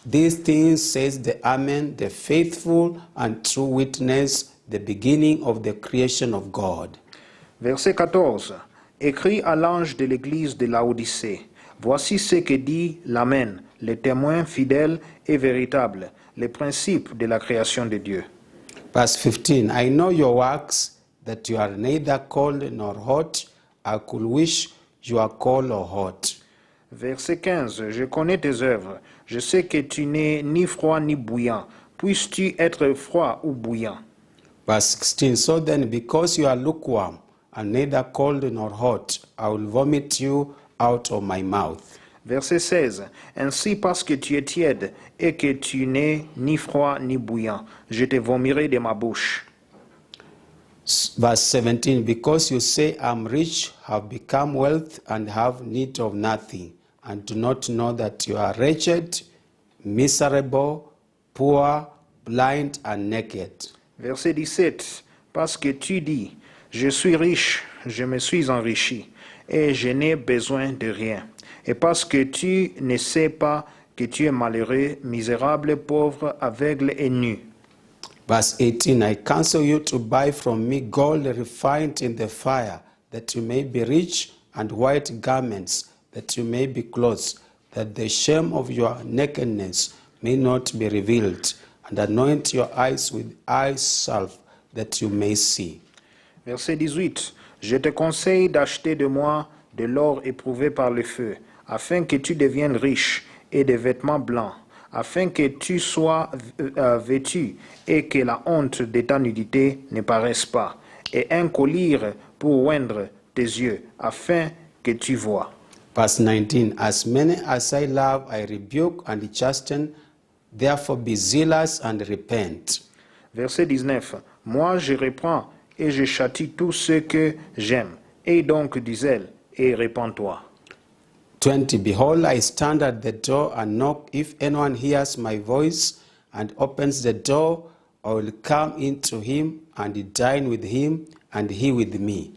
these things says the Amen, the faithful and true witness, the beginning of the creation of God. Verset 14. Écrit à l'ange de l'église de Laodicée. Voici ce que dit l'Amen, le témoin fidèle et véritable, le principe de la création de Dieu. Verse 15, I know your works, that you are neither cold nor hot. I could wish you are cold or hot. Verset 15. Je connais tes œuvres. Je sais que tu n'es ni froid ni bouillant. Puisses-tu être froid ou bouillant? Verse 16, so then because you are lukewarm and neither cold nor hot, I will vomit you out of my mouth. Verset 16. Ainsi parce que tu es tiède et que tu n'es ni froid ni bouillant, je te vomirai de ma bouche. Verse 17, because you say, I'm rich, have become wealth, and have need of nothing, and do not know that you are wretched, miserable, poor, blind, and naked. Verset 17. Parce que tu dis, je suis riche, je me suis enrichi, et je n'ai besoin de rien. Et parce que tu ne sais pas que tu es malheureux, misérable, pauvre, aveugle et nu. Verse 18, I counsel you to buy from me gold refined in the fire, that you may be rich, and white garments, that you may be clothed, that the shame of your nakedness may not be revealed, and anoint your eyes with eye salve, that you may see. Verset 18. Je te conseille d'acheter de moi de l'or éprouvé par le feu, afin que tu deviennes riche, et des vêtements blancs, afin que tu sois vêtu et que la honte de ta nudité ne paraisse pas, et un collier pour oindre tes yeux, afin que tu vois. Verse 19, as many as I love, I rebuke and chasten, therefore be zealous and repent. Verset 19. Moi je reprends et je châtie tous ceux que j'aime. Aie donc du zèle et répands-toi. 20, behold, I stand at the door and knock. If anyone hears my voice and opens the door, I will come into him and dine with him and he with me.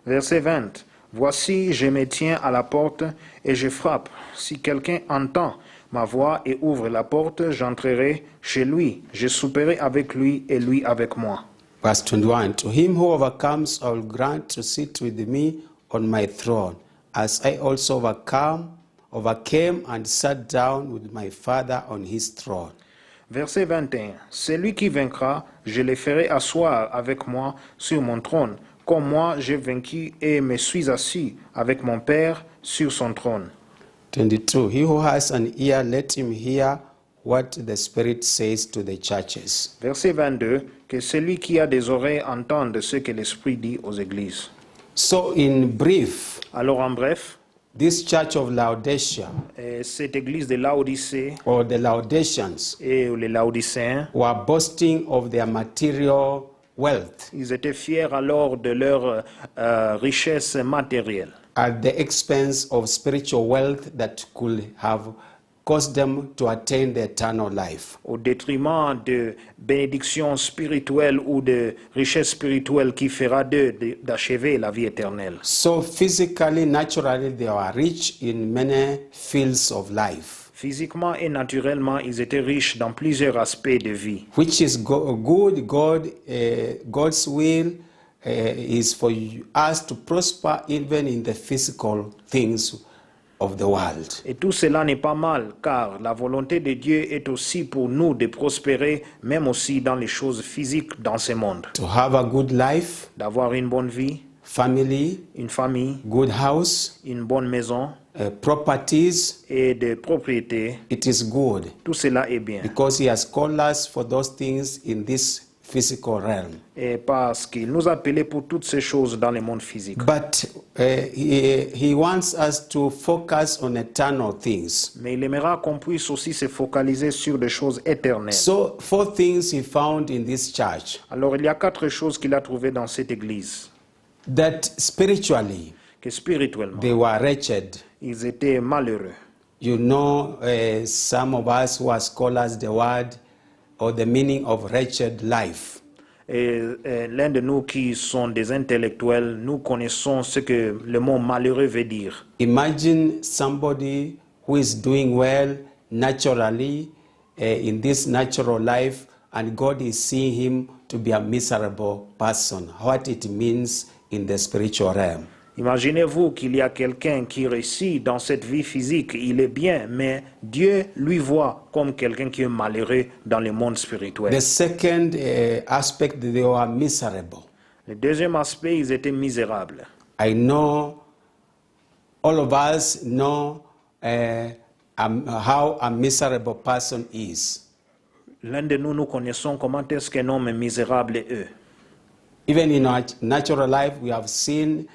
Verset 20. Voici, je me tiens à la porte et je frappe. Si quelqu'un entend ma voix et ouvre la porte, j'entrerai chez lui. Je souperai avec lui et lui avec moi. Verse 21, to him who overcomes, I will grant to sit with me on my throne, as I also overcame and sat down with my Father on his throne. Verset 21. Celui qui vaincra, je le ferai asseoir avec moi sur mon trône, comme moi j'ai vaincu et me suis assis avec mon Père sur son trône. 22, he who has an ear, let him hear what the Spirit says to the churches. Verset 22. Que celui qui a des oreilles entende ce que l'Esprit dit aux églises. So in brief, Alors en bref, this church of Laodicea, cette église de Laodicée or the Laodiceans, et les Laodicéens, were boasting of their material wealth ils étaient fiers alors de leur richesse matérielle, at the expense of spiritual wealth that could have caused them to attain the eternal life. au détriment de bénédictions spirituelles ou de richesses spirituelles qui fera d'eux d'achever la vie éternelle. So physically, naturally, they were rich in many fields of life, Physiquement et naturellement, ils étaient riches dans plusieurs aspects de vie. which is good. God's will is for us to prosper even in the physical things of the world. Et tout cela n'est pas mal, car la volonté de Dieu est aussi pour nous de prospérer, même aussi dans les choses physiques dans ce monde. To have a good life, D'avoir une bonne vie, family, une famille, good house, une bonne maison properties, et des propriétés, it is good tout cela est bien. because He has called us for those things in this physical realm. Et parce qu'il nous a appelés pour toutes ces choses dans le monde physique. But he wants us to focus on eternal things. Mais il aimera qu'on puisse aussi se focaliser sur des choses éternelles. So, 4 things he found in this church. Alors il y a 4 choses qu'il a trouvées dans cette église. That spiritually, Que spirituellement, they were wretched. ils étaient malheureux. You know, some of us who are scholars, the word or the meaning of wretched life. Et l'un de nous qui sont des intellectuels, nous connaissons ce que le mot malheureux veut dire. Imagine somebody who is doing well naturally in this natural life, and God is seeing him to be a miserable person. What it means in the spiritual realm. Imaginez-vous qu'il y a quelqu'un qui réussit dans cette vie physique, il est bien, mais Dieu lui voit comme quelqu'un qui est malheureux dans le monde spirituel. The second aspect, they were miserable. Le deuxième aspect, ils étaient misérables. I know all of us know how a miserable person is. L'un de nous, nous connaissons comment est-ce qu'un homme est misérable est eux. Even in our natural life, we have seen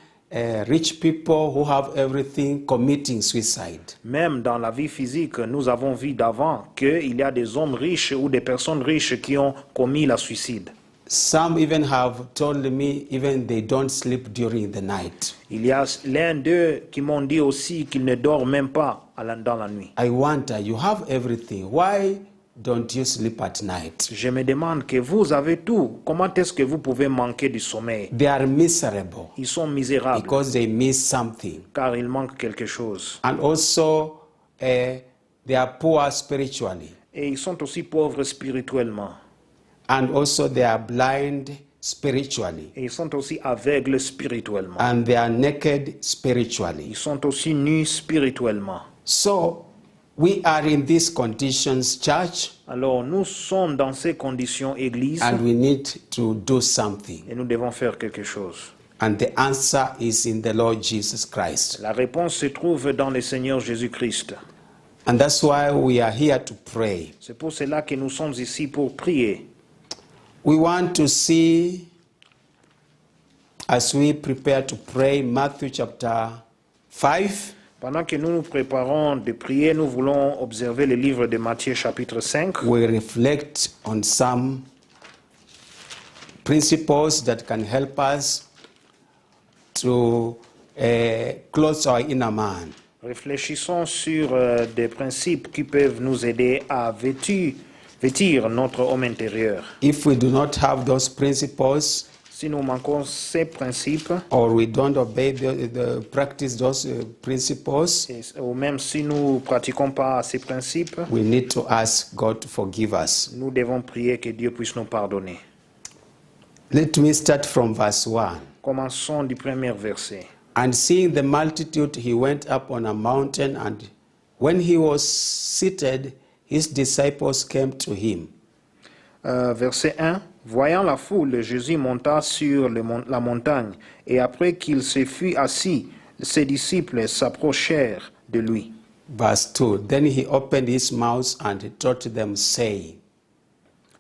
rich people who have everything committing suicide. Même dans la vie physique, nous avons vu d'avant qu'il y a des hommes riches ou des personnes riches qui ont commis la suicide. Some even have told me even they don't sleep during the night. Il y a l'un d'eux qui m'ont dit aussi qu'ils ne dorment même pas dans la nuit. I wonder, you have everything. Why don't you sleep at night? Je me demande que vous avez tout. Comment est-ce que vous pouvez manquer du sommeil? They are miserable Ils sont misérables because they miss something. car il manque quelque chose. And also, they are poor spiritually. Et ils sont aussi pauvres spirituellement. And also, they are blind spiritually. Et ils sont aussi aveugles spirituellement. And they are naked spiritually. Ils sont aussi nus spirituellement. So, we are in these conditions, church, Alors nous sommes dans ces conditions, Église, and we need to do something. et nous devons faire quelque chose. And the answer is in the Lord Jesus Christ. La réponse se trouve dans le Seigneur Jésus-Christ. And that's why we are here to pray. C'est pour cela que nous sommes ici pour prier. We want to see, as we prepare to pray, Matthew chapter 5. Pendant que nous nous préparons de prier, nous voulons observer le livre de Matthieu chapitre 5. We reflect on some principles that can help us to close our inner man. Réfléchissons sur des principes qui peuvent nous aider à vêtir notre homme intérieur. If we do not have those principles, Si nous manquons ces principes, or we don't obey practice those principles, ou même si nous ne pratiquons pas ces principes, we need to ask God to forgive us. nous devons prier que Dieu puisse nous pardonner. Let me start from verse 1. Commençons du premier verset. And seeing the multitude, he went up on a mountain, and when he was seated, his disciples came to him. Verset 1. Voyant la foule, Jésus monta sur la montagne, et après qu'il se fut assis, ses disciples s'approchèrent de lui. Verse 2. Then he opened his mouth and taught them, saying.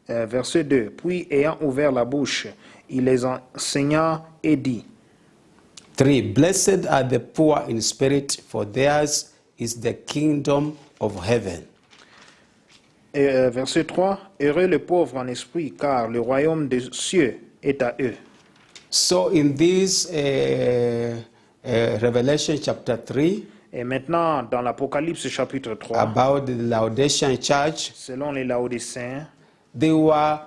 Verset 2. Puis, ayant ouvert la bouche, il les enseigna et dit. 3. Blessed are the poor in spirit, for theirs is the kingdom of heaven. Verset 3. Heureux les pauvres en esprit, car le royaume des cieux est à eux. So in this Revelation chapter 3, Et maintenant, dans l'Apocalypse chapitre 3, about the Laodicean church, selon les Laodicéens, they were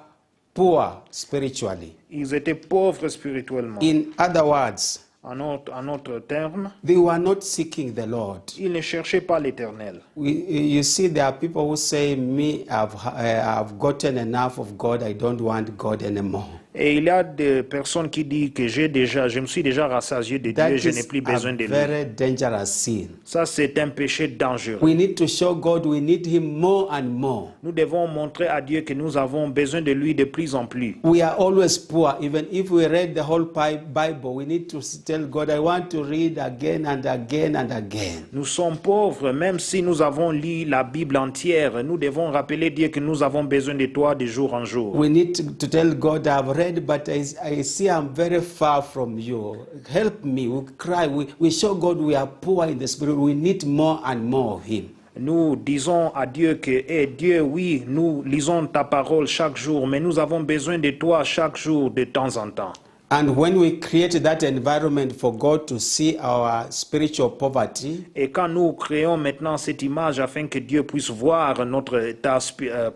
poor spiritually. ils étaient pauvres spirituellement. In other words, En autre terme, they were not seeking the Lord. ils ne cherchaient pas l'Éternel. You see, there are people who say, me, I've gotten enough of God, I don't want God anymore. Et il y a des personnes qui disent que je me suis déjà rassasié de That Dieu, je n'ai is plus besoin a de lui. very dangerous sin. Ça, c'est un péché dangereux. We need to show God we need Him more and more. Nous devons montrer à Dieu que nous avons besoin de lui de plus en plus. We are always poor. Even if we read the whole Bible, we need to tell God, I want to read again and again and again. Nous sommes pauvres, même si nous avons lu la Bible entière. Nous devons rappeler Dieu que nous avons besoin de toi de jour en jour. We need to tell God, I've read, but I see I'm very far from you. Help me. We cry. We show God we are poor in the spirit. We need more and more of Him. Nous disons à Dieu que, Dieu, oui, nous lisons ta parole chaque jour, mais nous avons besoin de toi chaque jour, de temps en temps. And when we create that environment for God to see our spiritual poverty, Et quand nous créons maintenant cette image afin que Dieu puisse voir notre état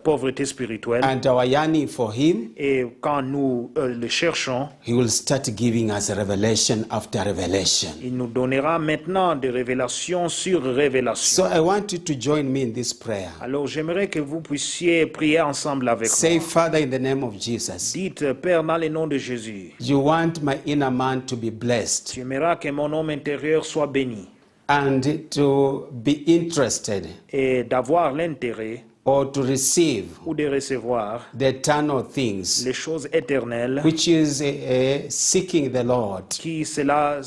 pauvreté spirituelle, and our yearning for Him, et quand nous le cherchons, He will start giving us revelation after revelation. il nous donnera maintenant des révélations sur révélations. So I want you to join me in this prayer. Alors j'aimerais que vous puissiez prier ensemble avec Say, moi. Father, in the name of Jesus, Dites, Père, dans le nom de Jésus, you want my inner man to be blessed tu aimeras que mon homme intérieur soit béni and to be interested et d'avoir l'intérêt or to receive ou de recevoir the eternal things, les choses éternelles which is seeking the Lord, qui cela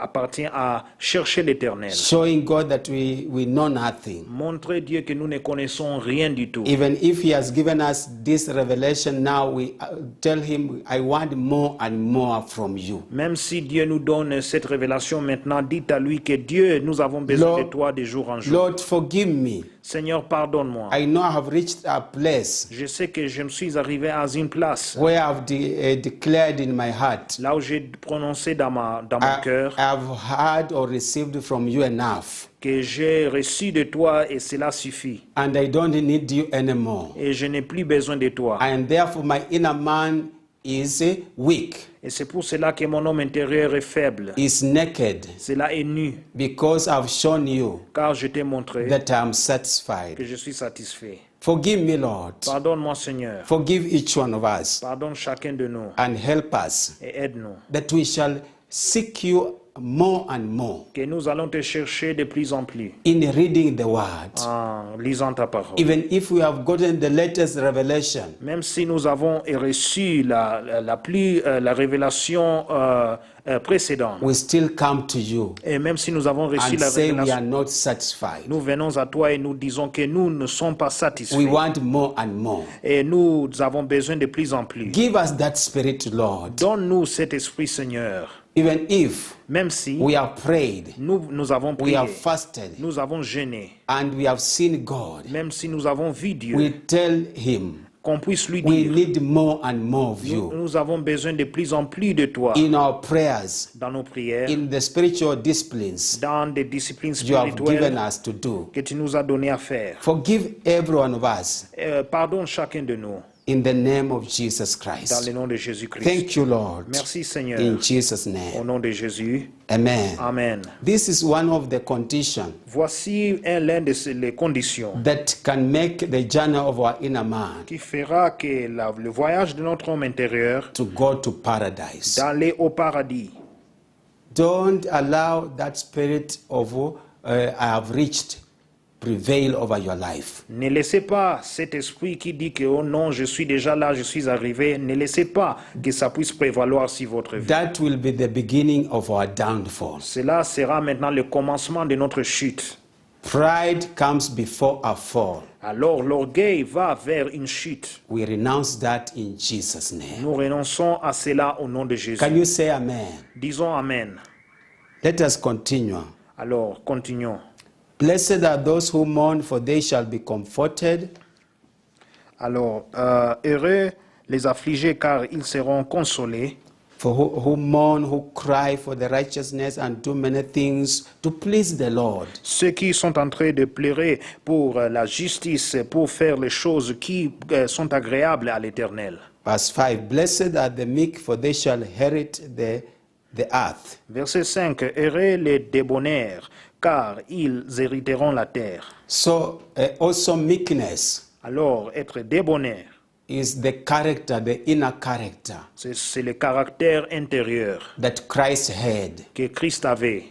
appartient à chercher l'éternel. showing God that we know nothing. Montrer Dieu que nous ne connaissons rien du tout. Even if He has given us this revelation, now we tell Him, I want more and more from you. Même si Dieu nous donne cette révélation maintenant, dites à lui que Dieu, nous avons besoin de toi de jour en jour. Lord, forgive me. Seigneur, pardonne-moi. I know I have reached a place Je sais que je me suis arrivé à une place where I've declared in my heart, là où j'ai prononcé dans mon cœur I've heard or received from you enough, que j'ai reçu de toi et cela suffit. and I don't need you anymore. Et je n'ai plus besoin de toi. And therefore my inner man is weak, Et c'est pour cela que mon homme intérieur est faible. is naked, Cela est nu, because I've shown you car je t'ai montré that I am que satisfied. je suis satisfait. Forgive me, Lord. Pardonne-moi, Seigneur. Forgive each one of us Pardonne chacun de nous and help us et aide-nous that we shall seek you more and more que nous allons te chercher de plus en plus in reading the word. en lisant ta parole. Even if we have gotten the latest revelation, Même si nous avons reçu la révélation précédente, we still come to you et même si nous avons reçu and la say we are révélation, not satisfied. nous venons à toi et nous disons que nous ne sommes pas We satisfaits. want more and more. Et nous avons besoin de plus en plus. Give us that spirit, Lord. Donne-nous cet esprit, Seigneur. Even if Même si we have prayed, nous avons we prié, have fasted, nous avons jeûné, and we have seen God, même si nous avons vu Dieu, we tell him qu'on puisse lui we dire, need more and more of you nous avons besoin de plus en plus de toi in our prayers, dans nos prières, in the spiritual disciplines dans des disciplines you have given spirituelles us to do. que tu nous as donné à faire. Forgive every one of us Pardonne chacun de nous in the name of Jesus dans Christ. le nom de Jésus-Christ. Thank you, Lord. Merci Seigneur. In Jesus' Au name. nom de Jésus. Amen. Amen. This is one of the conditions Voici l'un de les conditions that can make the journey of our inner man qui fera que le voyage de notre homme intérieur to go to paradise. d'aller au paradis. Don't allow that spirit of I have reached prevail over your life. Ne laissez pas cet esprit qui dit que oh non, je suis déjà là, je suis arrivé. Ne laissez pas que ça puisse prévaloir sur votre vie. That will be the beginning of our downfall. Cela sera maintenant le commencement de notre chute. Pride comes before a fall. Alors l'orgueil va vers une chute. We renounce that in Jesus' name. Nous renonçons à cela au nom de Jésus. Can you say amen? Disons Amen. Let us continue. Alors, continuons. Blessed are those who mourn, for they shall be comforted. Alors, heureux les affligés, car ils seront consolés. For who mourn, who cry for the righteousness and do many things to please the Lord. Ceux qui sont en train de pleurer pour la justice, pour faire les choses qui sont agréables à l'Éternel. Verse 5, Blessed are the meek, for they shall inherit the earth. Verset 5. Heureux les débonnaires, car ils hériteront la terre. So also meekness Alors, être débonnaire, is the character, the inner character c'est le caractère intérieur that Christ had. que Christ avait.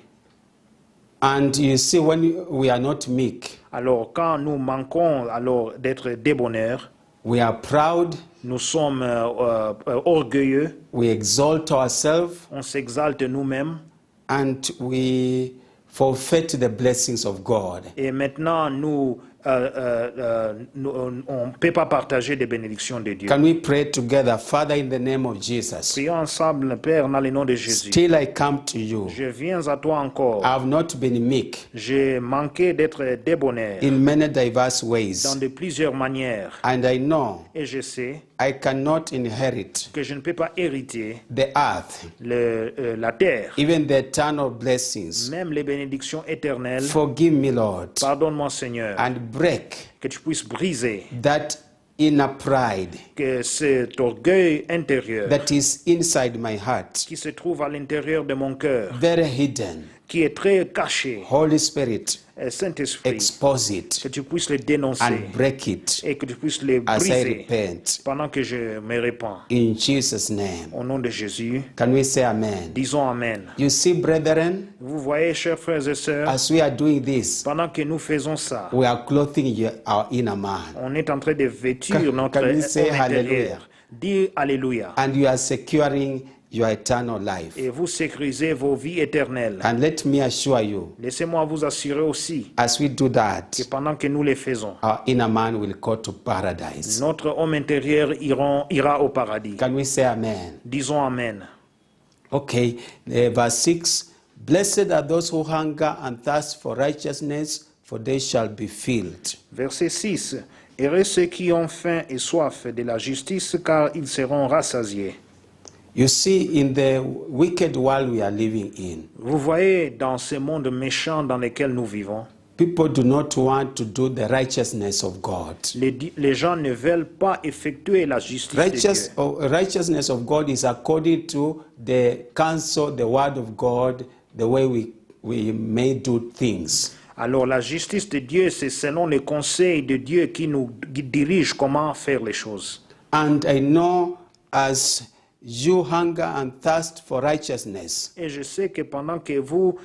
And you see, when we are not meek, Alors, quand nous manquons alors d'être débonnaires, we are proud, nous sommes orgueilleux, we exalt ourselves, on s'exalte nous-mêmes, and we forfeit the blessings of God. et maintenant on ne peut pas partager des bénédictions de Dieu. Can we pray together? Father, in the name of Jesus, Prions ensemble, Père, dans le nom de Jésus. still I come to you. Je viens à toi encore. I have not been meek J'ai manqué d'être débonnaire in many diverse dans ways, de plusieurs manières. and I know Et je sais I cannot inherit que je ne peux pas hériter the earth, la terre, even the eternal blessings. même les bénédictions éternelles. Forgive me, Lord, Pardonne-moi, Seigneur, and break que tu puisses briser that inner pride que cet orgueil intérieur that is inside my heart, qui se trouve à l'intérieur de mon cœur, very hidden. qui est très caché. Holy Spirit, Saint-Esprit, expose it que tu puisses le dénoncer and break it et que tu puisses le as I briser repent. pendant que je me répands. In Jesus' name. Au nom de Jésus, Can we say amen? disons Amen. You see, brethren, Vous voyez, chers frères et sœurs, as we are doing this, pendant que nous faisons ça, we are clothing our inner man. on est en train de vêtir Can- notre can we homme say hallelujah? intérieur. Dis Alléluia. And you are securing your eternal life. Et vous sécurisez vos vies éternelles. And let me assure you, Laissez-moi vous assurer aussi as we do that, que pendant que nous les faisons, our inner man will go to paradise. notre homme intérieur ira au paradis. Can we say amen? Disons Amen. Okay, verse 6. Blessed are those who hunger and thirst for righteousness, for they shall be filled. Verset 6. Heureux ceux qui ont faim et soif de la justice, car ils seront rassasiés. You see, in the wicked world we are living in, Vous voyez, dans ce monde méchant dans lequel nous vivons, people do not want to do the righteousness of God. les gens ne veulent pas effectuer la justice de Dieu. Righteousness of God is according to the counsel, the word of God, the way we may do things. Alors la justice de Dieu, c'est selon les conseils de Dieu qui nous dirige comment faire les choses. And I know as you hunger and thirst for righteousness, Et je sais que pendant que vous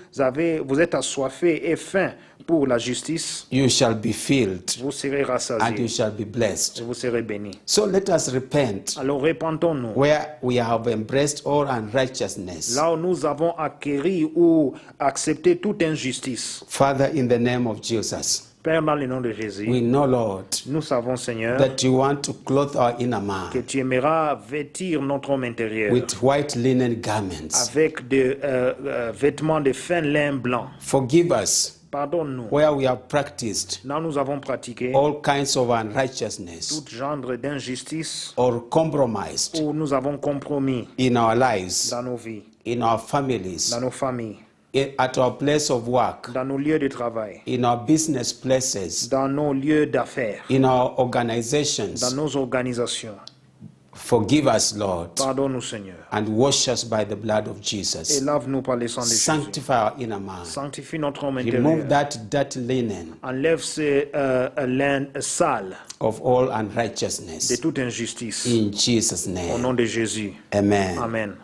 êtes assoiffés et faim pour la justice, you shall be filled vous serez and you rassasiés shall be et blessed. vous serez bénis. So let us repent Alors repentons-nous. where we have embraced all unrighteousness. Là où nous avons acquéri ou accepté toute injustice. Father, in the name of Jesus, Père, dans le nom de Jésus, we know, Lord, nous savons, Seigneur, that you want to clothe our inner que man tu aimeras vêtir notre homme intérieur with white linen garments. avec des vêtements de fin lin blanc. Forgive us Pardonne-nous. where we have practiced Là, nous avons pratiqué all kinds of unrighteousness tout genre d'injustice or compromised où nous avons compromis in our lives, dans nos vies, in our families, dans nos familles, at our place of work, dans nos lieux de travail, in our business places, dans nos lieux d'affaires, in our dans organizations. nos organisations. Forgive us, Lord, Pardonne-nous, Seigneur, and wash us by the blood of et Jesus. lave-nous par le sang de Jésus. Sanctify our inner man. Sanctifie notre homme Remove intérieur. that dirty linen Enlève ce lin sale of all de unrighteousness. toute injustice. In Jesus' Au name. nom de Jésus. Amen. Amen.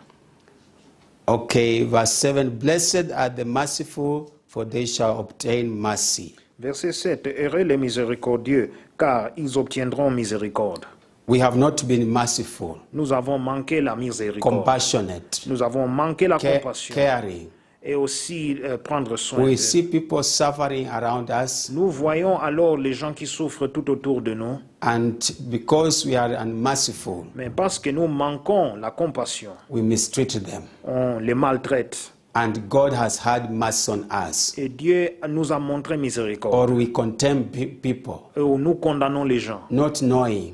Okay, verse 7. Blessed are the merciful, for they shall obtain mercy. Verset 7. Heureux les miséricordieux, car ils obtiendront miséricorde. We have not been merciful, Nous avons manqué la miséricorde. compassionate, Nous avons manqué la compassion caring. et aussi prendre soin We d'eux. see people suffering around us, Nous voyons alors les gens qui souffrent tout autour de nous, and because we are unmerciful, mais parce que nous manquons la compassion, we mistreat them. on les maltraite. And God has had mercy on us. Et Dieu nous a montré miséricorde. Or we condemn people, Et où nous condamnons les gens, not knowing.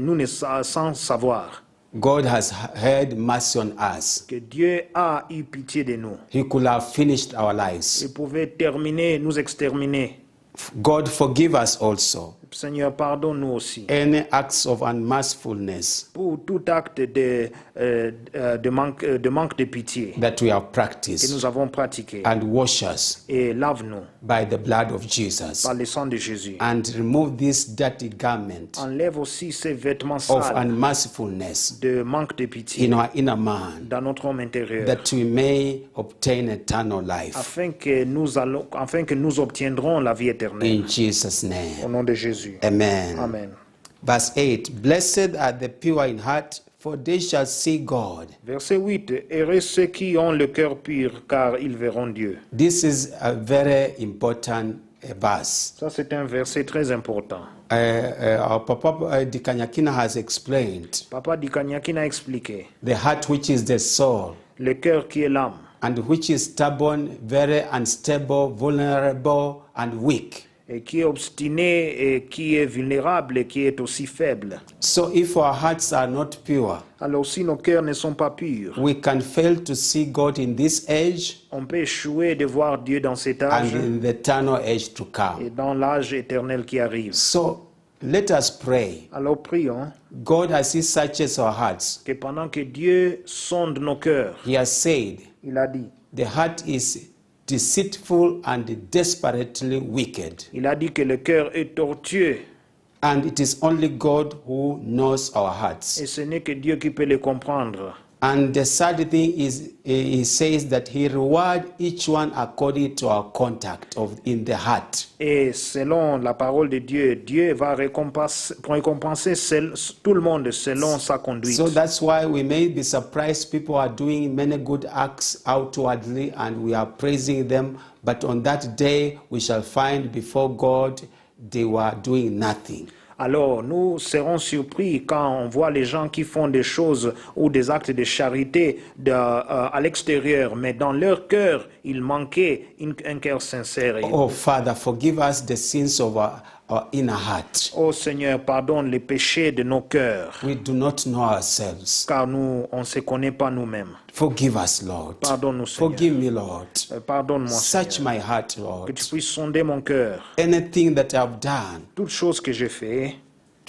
nous sans savoir God has had mercy on us. que Dieu a eu pitié de nous. He could have finished our lives. Il pouvait terminer, nous exterminer. God forgive us also. Seigneur, pardonne-nous aussi Any acts of unmercifulness pour tout acte de manque de pitié that we have que practiced, nous avons pratiqué. and wash us Et lave-nous by the blood of Jesus, par le sang de Jésus. and remove this dirty garment Enlève aussi ces vêtements of sales unmercifulness de manque de pitié in our inner man, dans notre homme intérieur, that we may obtain eternal life. afin que nous obtiendrons la vie éternelle. In Jesus' Au name. nom de Jésus. Amen. Amen. Verse 8. Blessed are the pure in heart, for they shall see God. Verset 8. Heureux ceux qui ont le cœur pur, car ils verront Dieu. This is a very important verse. Ça, c'est un verset très important. Our Papa Dikanyakina has explained Papa Dikanyakina a expliqué. the heart, which is the soul, Le cœur qui est l'âme, and which is stubborn, very unstable, vulnerable, and weak. et qui est obstiné, et qui est vulnérable, et qui est aussi faible. So if our hearts are not pure, Alors si nos cœurs ne sont pas purs, we can fail to see God in this age on peut échouer de voir Dieu dans cet and âge in the eternal age to et come. dans l'âge éternel qui arrive. So let us pray. Alors prions God, as He searches our hearts, que pendant que Dieu sonde nos cœurs, He has said, il a dit, the heart is deceitful and desperately wicked. il a dit que le cœur est tortueux And it is only God who knows our hearts. et ce n'est que Dieu qui peut le comprendre. And the sad thing is, He says that He reward each one according to our contact in the heart. Et selon la parole de Dieu, Dieu va récompenser tout le monde selon sa conduite. So that's why we may be surprised people are doing many good acts outwardly and we are praising them, but on that day we shall find before God they were doing nothing. Alors, nous serons surpris quand on voit les gens qui font des choses ou des actes de charité à l'extérieur, mais dans leur cœur, il manquait un cœur sincère. Oh Father, forgive us the sins of our inner heart. Oh Seigneur, pardonne les péchés de nos cœurs, We do not know ourselves. car nous, on ne se connaît pas nous-mêmes. Forgive us, Lord. Pardonne-nous, Seigneur. Forgive me, Lord. Pardonne-moi, Search Seigneur. my heart, Que Lord. tu puisses sonder mon cœur. Anything that I've done Toute chose que j'ai fait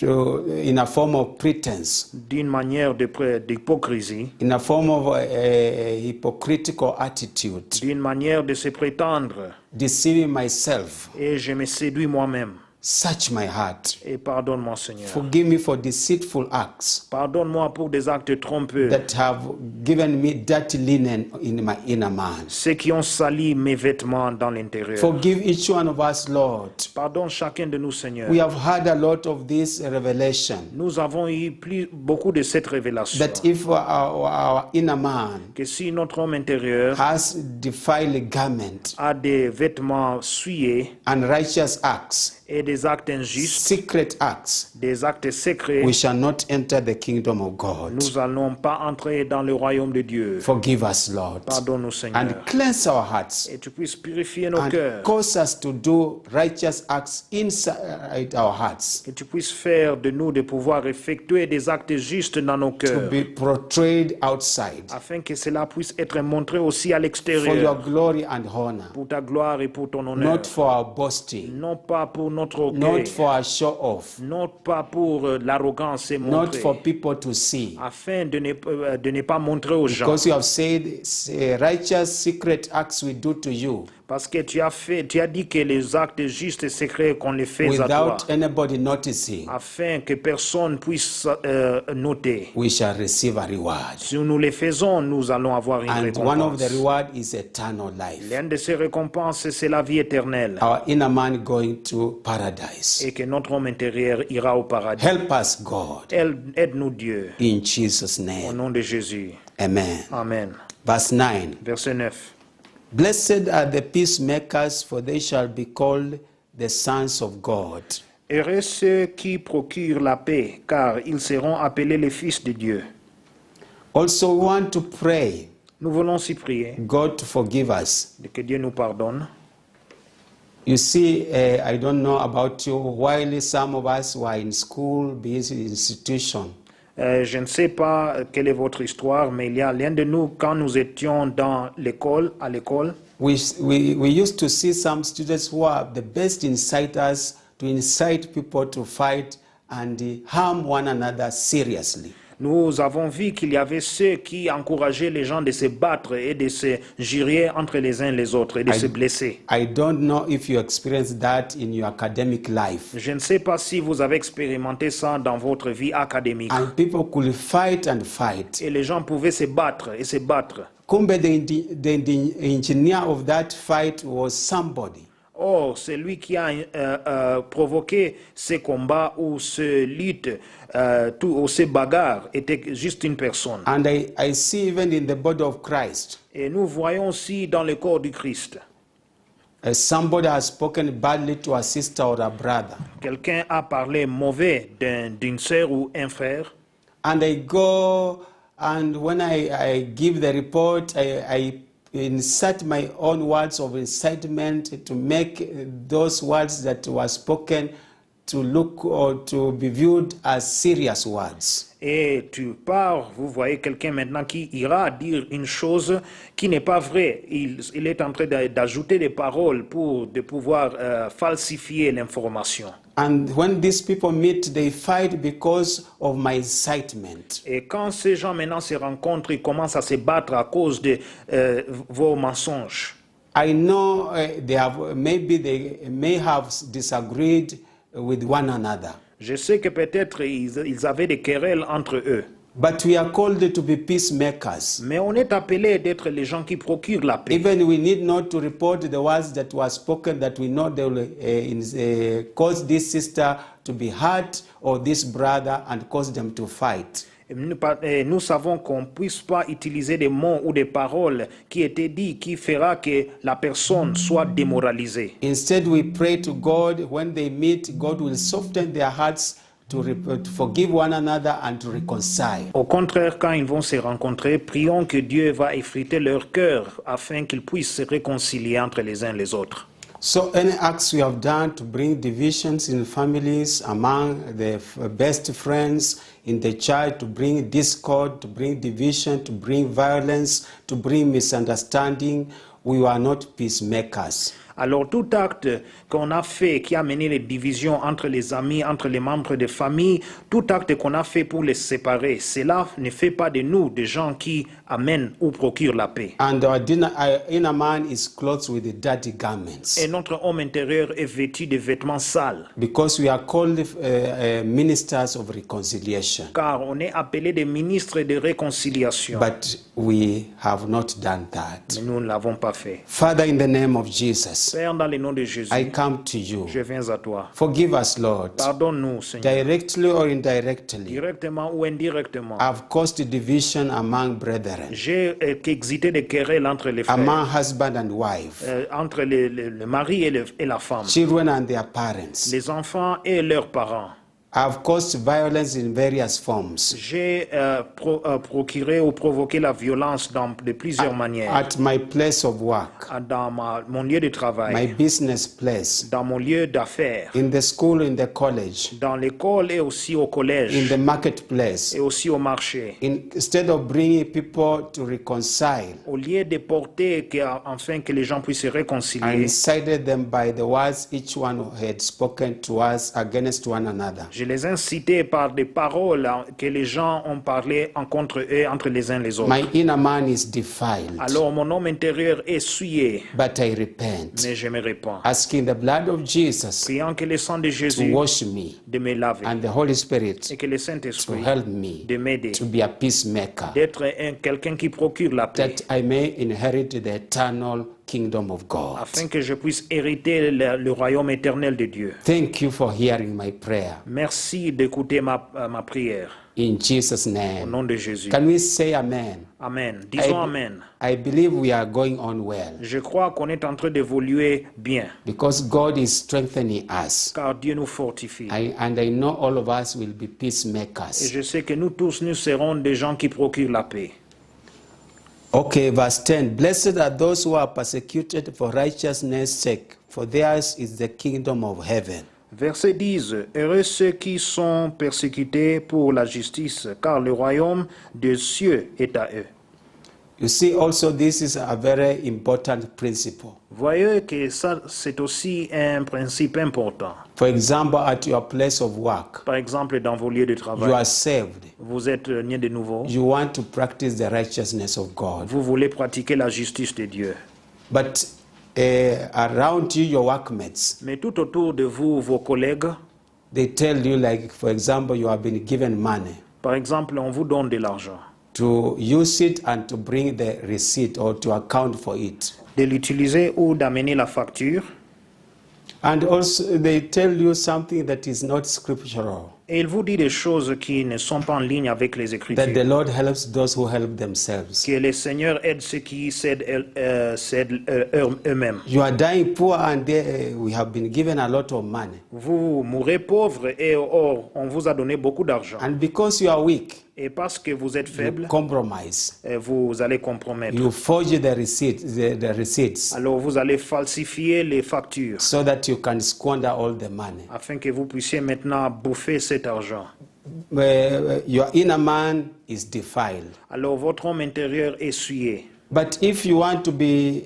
in a form of pretense, d'une manière d'hypocrisie, in a form of a hypocritical attitude, d'une manière de se prétendre, deceiving myself, et je me séduis moi-même. Search my heart. Et pardonne-moi, Seigneur. Forgive me for deceitful acts Pardonne-moi pour des actes trompeux, that have given me dirty linen in my inner man. ceux qui ont sali mes vêtements dans l'intérieur. Forgive each one of us, Lord. Pardonne chacun de nous, Seigneur. We have had a lot of this revelation Nous avons eu beaucoup de cette révélation. that if our inner man Que si notre homme intérieur has defiled garment, a des vêtements souillés unrighteous acts, et des actes injustes, secret acts, des actes secrets, we shall not enter the kingdom of God. nous n'allons pas entrer dans le royaume de Dieu. Forgive us, Lord, Pardonne-nous, Seigneur. and cleanse our hearts, Et tu puisses purifier nos and cœurs. cause us to do righteous acts inside our hearts, Que tu puisses faire de nous de pouvoir effectuer des actes justes dans nos to cœurs. be portrayed outside Afin que cela puisse être montré aussi à for your l'extérieur. glory and honor, Pour ta gloire et pour ton honneur. not for our boasting, Non pas pour notre orgueil. not for our show off, Non pas pour l'arrogance et not montrer. for people to see. Afin de ne pas montrer aux gens. Because you have said, righteous secret acts we do to you Parce que tu as dit que les actes justes et secrets qu'on les fait à toi. without anybody noticing, Afin que personne puisse noter. we shall receive a reward. Si nous les faisons, nous allons avoir une And one of the récompense. reward is eternal life. L'une de ces récompenses, c'est la vie éternelle. Our inner man going to paradise. Et que notre homme intérieur ira au paradis. Help us, God, Aide-nous, Dieu, in Jesus' au name. nom de Jésus. Amen. Amen. Verse 9. Verset 9. Blessed are the peacemakers, for they shall be called the sons of God. Heureux ceux qui procurent la paix, car ils seront appelés les fils de Dieu. Also, we want to pray Nous voulons aussi prier God to forgive us. que Dieu nous pardonne. You see, I don't know about you, while some of us were in school, busy institution, Je ne sais pas quelle est votre histoire, mais il y a l'un de nous, quand nous étions dans l'école, à l'école, we used to see some students who are the best inciters to incite people to fight and harm one another seriously. nous avons vu qu'il y avait ceux qui encourageaient les gens de se battre et de se jurer entre les uns et les autres et de se blesser. I don't know if you experienced that in your academic life. Je ne sais pas si vous avez expérimenté ça dans votre vie académique. And people could fight and fight. Et les gens pouvaient se battre et se battre. Kumbe, the engineer of that fight was somebody. Or, celui qui a provoqué ces combats ou ces luttes, ou ces bagarres, était juste une personne. And I see even in the body of Christ, Et nous voyons aussi dans le corps du Christ, somebody has spoken badly to a sister or a brother. quelqu'un a parlé mauvais d'une sœur ou un frère. And I go, and when I give the report, I insert my own words of incitement to make those words that were spoken to look or to be viewed as serious words. Et tu pars, vous voyez quelqu'un maintenant qui ira dire une chose qui n'est pas vraie. Il est en train d'ajouter des paroles pour de pouvoir falsifier l'information. And when these people meet, they fight because of my incitement. Et quand ces gens maintenant se rencontrent, ils commencent à se battre à cause de vos mensonges. I know maybe they may have disagreed with one another. Je sais que peut-être ils avaient des querelles entre eux. But we are called to be peacemakers. Mais on est appelé d'être les gens qui procurent la paix. Even we need not to report the words that were spoken that we know they will cause this sister to be hurt or this brother and cause them to fight. Nous savons qu'on ne puisse pas utiliser des mots ou des paroles qui étaient dits qui fera que la personne soit démoralisée. Instead, we pray to God when they meet, God will soften their hearts to forgive one another and to reconcile. Au contraire, quand ils vont se rencontrer, prions que Dieu va effriter leur cœur afin qu'ils puissent se réconcilier entre les uns et les autres. So any acts we have done to bring divisions in families, among the best friends, in the church, to bring discord, to bring division, to bring violence, to bring misunderstanding, we are not peacemakers. Alors tout acte qu'on a fait qui a mené les divisions entre les amis, entre les membres de famille, tout acte qu'on a fait pour les séparer, cela ne fait pas de nous des gens qui amènent ou procurent la paix. And our inner man is clothed with the dirty garments. Et notre homme intérieur est vêtu de vêtements sales, Because we are called ministers of reconciliation. car on est appelé des ministres de réconciliation. But we have not done that. Mais nous ne l'avons pas fait. Father, in the name of Jesus, Père, dans le nom de Jésus, I come to you. je viens à toi. Forgive us, Lord, Pardonne-nous, Seigneur, directly or indirectly. directement ou indirectement. I've caused division among brethren, J'ai excité des querelles entre les frères, among husband and wife, entre le mari et la femme, children and their parents. les enfants et leurs parents. I've caused violence in various forms. J'ai procuré ou provoqué la violence de plusieurs manières. At my place of work, Dans mon lieu de my travail, business place, dans mon lieu d'affaires, in the school, in the college, dans l'école et aussi au in collège the marketplace. et aussi au marché. Instead of bringing people to reconcile, Au lieu de porter afin que les gens puissent se I réconcilier, incited them by the words each one had spoken to us against one another. je les incitais par des paroles que les gens ont parlé contre eux, entre les uns les autres. My inner man is defiled, Alors mon homme intérieur est souillé, but I repent, mais je me répands, asking the blood of Jesus priant que le sang de to Jésus wash me de me laver and the Holy Spirit et que le to Saint-Esprit help me de m'aider, to be a peacemaker, d'être quelqu'un qui procure la paix, that I may inherit the eternal kingdom of God. afin que je puisse hériter le royaume éternel de Dieu. Thank you for hearing my prayer. Merci d'écouter ma prière. In Jesus' Au name. nom de Jésus. Can we say amen? Amen. Disons Amen. I believe we are going on well Je crois qu'on est en train d'évoluer bien, because God is strengthening us. car Dieu nous fortifie. And I know all of us will be Et peacemakers. je sais que nous tous, nous serons des gens qui procurent la paix. Okay, verse 10. Blessed are those who are persecuted for righteousness' sake, for theirs is the kingdom of heaven. Verset 10. Heureux ceux qui sont persécutés pour la justice, car le royaume des cieux est à eux. You see, also, this is a very important principle. Voyez que ça, c'est aussi un principe important. For example, at your place of work, Par exemple, dans vos lieux de you travail, are saved. vous êtes nés de nouveau. You want to practice the righteousness of God. Vous voulez pratiquer la justice de Dieu. But around you, your workmates, Mais tout autour de vous, vos collègues, they tell you, like, for example, you have been given money par exemple, on vous donne de l'argent. to use it and to bring the receipt or to account for it. De l'utiliser ou d'amener la facture. And also, they tell you something that is not scriptural, Et il vous dit des choses qui ne sont pas en ligne avec les that the Écritures. Lord helps those who help themselves. Que le Seigneur aide ceux qui s'aident eux-mêmes. You are dying poor and we have been given a lot of money. Vous mourrez pauvre et or, on vous a donné beaucoup d'argent. And because you are weak, Et parce que vous êtes faible, you compromise. vous allez compromettre. You forge the receipts Alors vous allez falsifier les factures so that you can squander all the money. afin que vous puissiez maintenant bouffer cet argent. Your inner man is defiled. Alors votre homme intérieur est souillé. But if you want to be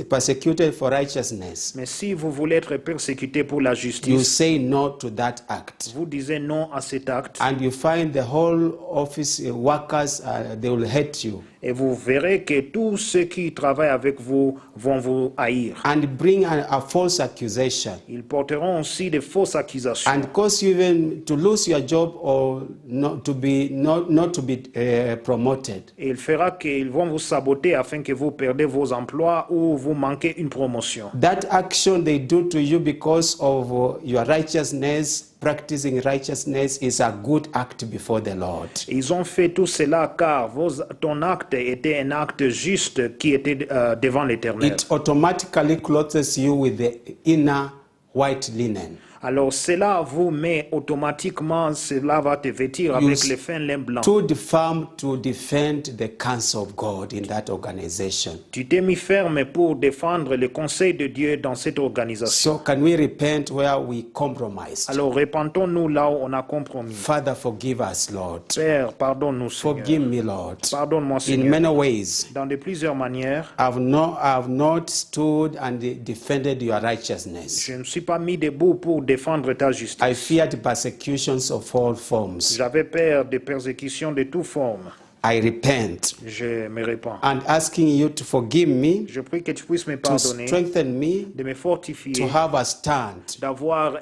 persecuted for righteousness, Mais si vous voulez être persécuté pour la you justice, say no to that act. vous disiez non à cet acte And you find the whole office workers, they will hate you et vous verrez que tous ceux qui travaillent avec vous vont vous haïr. and bring a false accusation Ils porteront aussi de fausses accusations and cause you even to lose your job or not to be promoted. et il fera qu'ils vont vous saboter afin que vous perdez vos emplois ou vous manquez une promotion. That action they do to you because of your righteousness, practicing righteousness, is a good act before the Lord. Ils ont fait tout cela car ton acte était un acte juste qui était devant l'Éternel. It automatically clothes you with the inner white linen. Alors cela vous met automatiquement, cela va te vêtir avec les fins lin blanc. stood firm to defend the counsel of God in that organization. Tu t'es mis ferme pour défendre le conseil de Dieu dans cette organisation. So can we repent where we compromised? Alors répentons-nous là où on a compromis. Father, forgive us, Lord. Père, pardonne-nous, Forgive Seigneur. me, Lord. Pardonne-moi, In Seigneur. many ways, Dans de plusieurs manières, I've not stood and defended your righteousness. je ne me suis pas mis debout pour défendre ta justice. I feared persecutions of all forms. J'avais peur des persécutions de toute forme. I repent Je me répands. and asking you to forgive me, Je prie que tu puisses me to pardonner, strengthen me, de me to fortifier, have a stand. d'avoir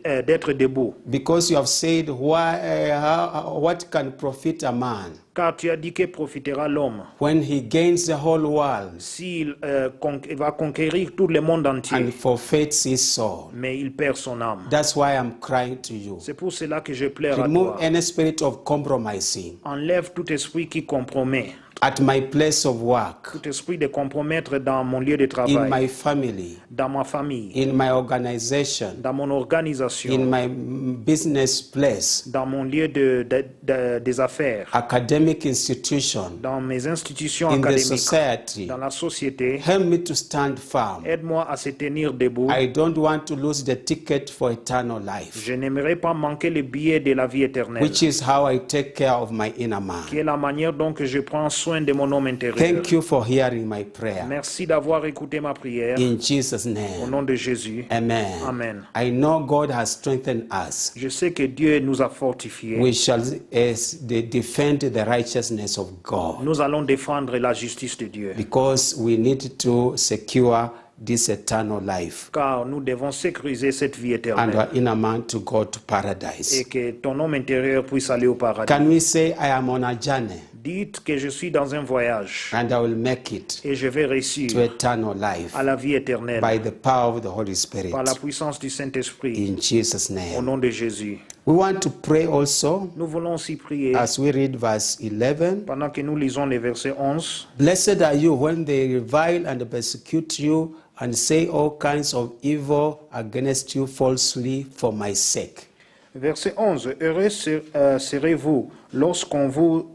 d'être debout. Because you have said, what can profit a man Car tu as dit que profitera l'homme when he gains the whole world s'il va conquérir tout le monde entier, and forfeits his soul? mais il perd son âme. That's why I'm crying to you. C'est pour cela que je pleure à Remove toi. any spirit of compromising Enlève tout esprit qui compromet, at my place of work, tout esprit de compromettre dans mon lieu de in travail, my family, dans ma famille, in my organization, dans mon in organisation, my business place, dans mon lieu des affaires, academic institution, dans mes institutions in the académiques, society. dans la société. Help me to stand firm. Aide-moi à se tenir debout. I don't want to lose the ticket for eternal life, Je n'aimerais pas manquer le billet de la vie éternelle, which is how I take care of my inner man. qui est la manière dont que je prends soin de mon homme intérieur. Thank you for hearing my prayer. Merci d'avoir écouté ma prière. In Jesus' Au name, nom de Jésus. amen. Amen. I know God has strengthened us. Je sais que Dieu nous a fortifiés. We shall defend the righteousness of God Nous allons défendre la justice de Dieu, because we need to secure this eternal life car nous devons sécuriser cette vie and éternelle our inner man to go to et paradise. que ton homme intérieur puisse aller au paradis. Can we say, I am on a journey Dites que je suis dans un voyage and I will make it et je vais to réussir eternal life à la vie éternelle by the power of the Holy Spirit? par la puissance du Saint-Esprit. In Jesus' Au name. nom de Jésus. We want to pray also Nous voulons aussi prier as we read verse 11. pendant que nous lisons les versets 11. Blessed are you when they revile and persecute you and say all kinds of evil against you falsely for my sake. Verset 11. Heureux serez-vous lorsqu'on vous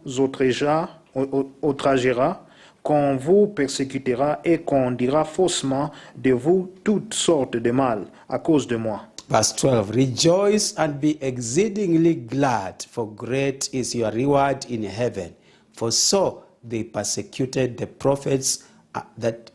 outragera, qu'on vous persécutera et qu'on dira faussement de vous toutes sortes de mal à cause de moi. Verse 12. Rejoice and be exceedingly glad, for great is your reward in heaven. For so they persecuted the prophets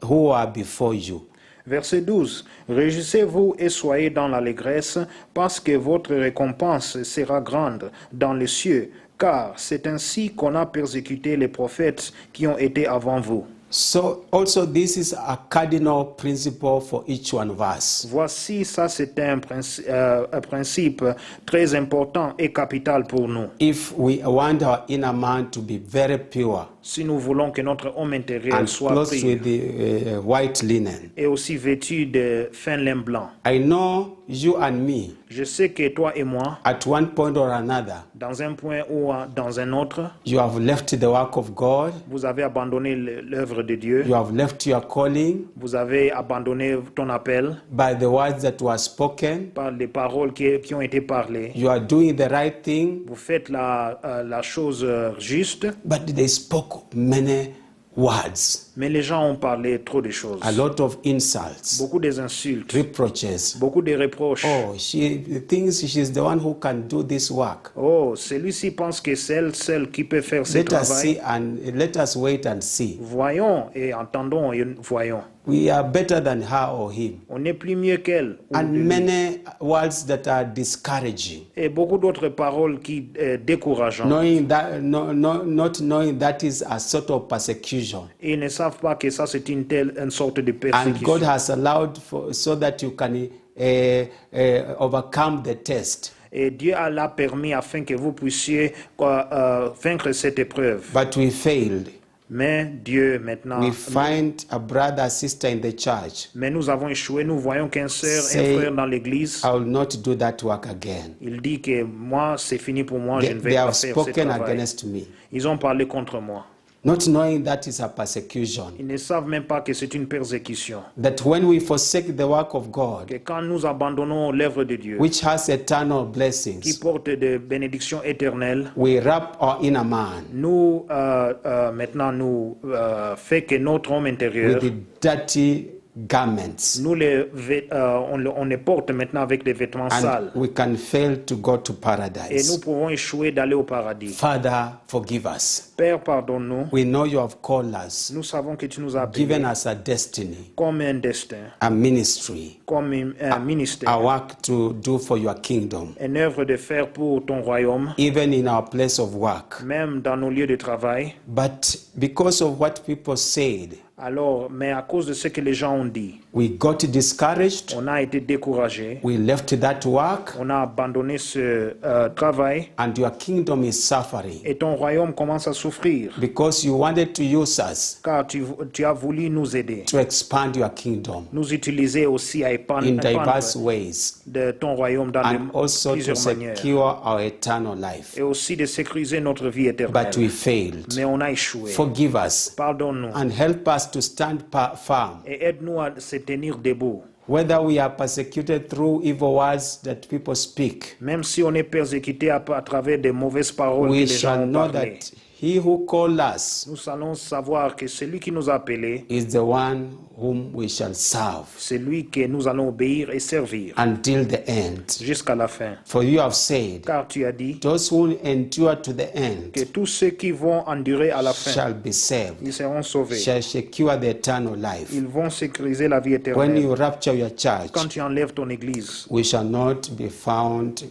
who are before you. Verset 12. Réjouissez-vous et soyez dans l'allégresse, parce que votre récompense sera grande dans les cieux, car c'est ainsi qu'on a persécuté les prophètes qui ont été avant vous. So also this is a cardinal principle for each one of us. Voici, ça c'est un principe très important et capital pour nous. If we want our inner man to be very pure Si nous voulons que notre homme intérieur and soit clothed pur with the white linen. et aussi vêtu de fin lin blanc. I know you and me, Je sais que toi et moi, at one point or another, dans un point ou dans un autre, you have left the work of God, vous avez abandonné l'œuvre de Dieu, you have left your calling vous avez abandonné ton appel by the words that were spoken, par les paroles qui ont été parlées. you are doing the right thing, Vous faites la chose juste, but they spoke many words, mais les gens ont parlé trop de choses. a lot of insults, Beaucoup des insultes, reproaches. beaucoup de reproches. Oh, she thinks she's the one who can do this work. Oh, celui-ci pense que c'est elle seule qui peut faire ce Let us travail. see and let us wait and see. Voyons et entendons et voyons. We are better than her or him. On n'est plus mieux qu'elle. And many words that are discouraging. Et beaucoup d'autres paroles qui décourageantes. Knowing that, not knowing that is a sort of persecution. Ils ne savent pas que ça c'est une sorte de And persécution. God has allowed so that you can overcome the test. Et Dieu l'a permis afin que vous puissiez vaincre cette épreuve. But we failed. Mais Dieu maintenant, We find a brother, sister in the church. mais nous avons échoué. Nous voyons qu'un sœur, un Say, frère dans l'église, I will not do that work again. il dit que moi c'est fini pour moi, je ne vais They pas have faire ce spoken travail. against me. Ils ont parlé contre moi. not knowing that is a persecution. Ils ne savent même pas que c'est une persécution. That when we forsake the work of God, Que quand nous abandonnons l'œuvre de Dieu, which has eternal qui blessings, porte des bénédictions éternelles, we wrap our inner man nous, maintenant, nous fait que notre homme intérieur, with the dirty garments, nous on les porte maintenant avec des vêtements and sales. we can fail to go to Et nous paradise. pouvons échouer d'aller au paradis. Father, forgive us. Père, pardonne-nous. We know you have called us, Nous savons que tu nous as appelés given us a destiny, comme un destin, a ministry, comme un ministère, a work to do for your kingdom. une œuvre de faire pour ton royaume, Even in our place of work. même dans nos lieux de travail. But because of what people said, Alors, mais à cause de ce que les gens ont dit, we got discouraged, on a été découragé, we left that work, on a abandonné ce travail and your kingdom is suffering et ton royaume commence à souffrir because you wanted to use us car tu as voulu nous aider, to expand your kingdom nous utiliser aussi à in diverse épandre ways, de ton royaume dans and also to plusieurs manières secure our eternal life. et aussi de sécuriser notre vie But we éternelle. failed. Mais on a échoué. Forgive us Pardonne-nous and help us to stand firm. et aide-nous à se tenir debout. Whether we are persecuted through evil words that people speak, Même si on est persécuté à travers des mauvaises paroles que we les gens shall ont know parlé, that he who called us nous allons savoir que celui qui nous a appelés, is the one whom we shall serve c'est lui que nous allons obéir et servir until the end. jusqu'à la fin. For you have said, Car tu as dit those who endure to the end que tous ceux qui vont endurer à la fin, shall be saved, ils seront sauvés. shall secure the eternal life. Ils vont sécuriser la vie When éternelle. you rapture your church, Quand tu enlèves ton église, we shall not be found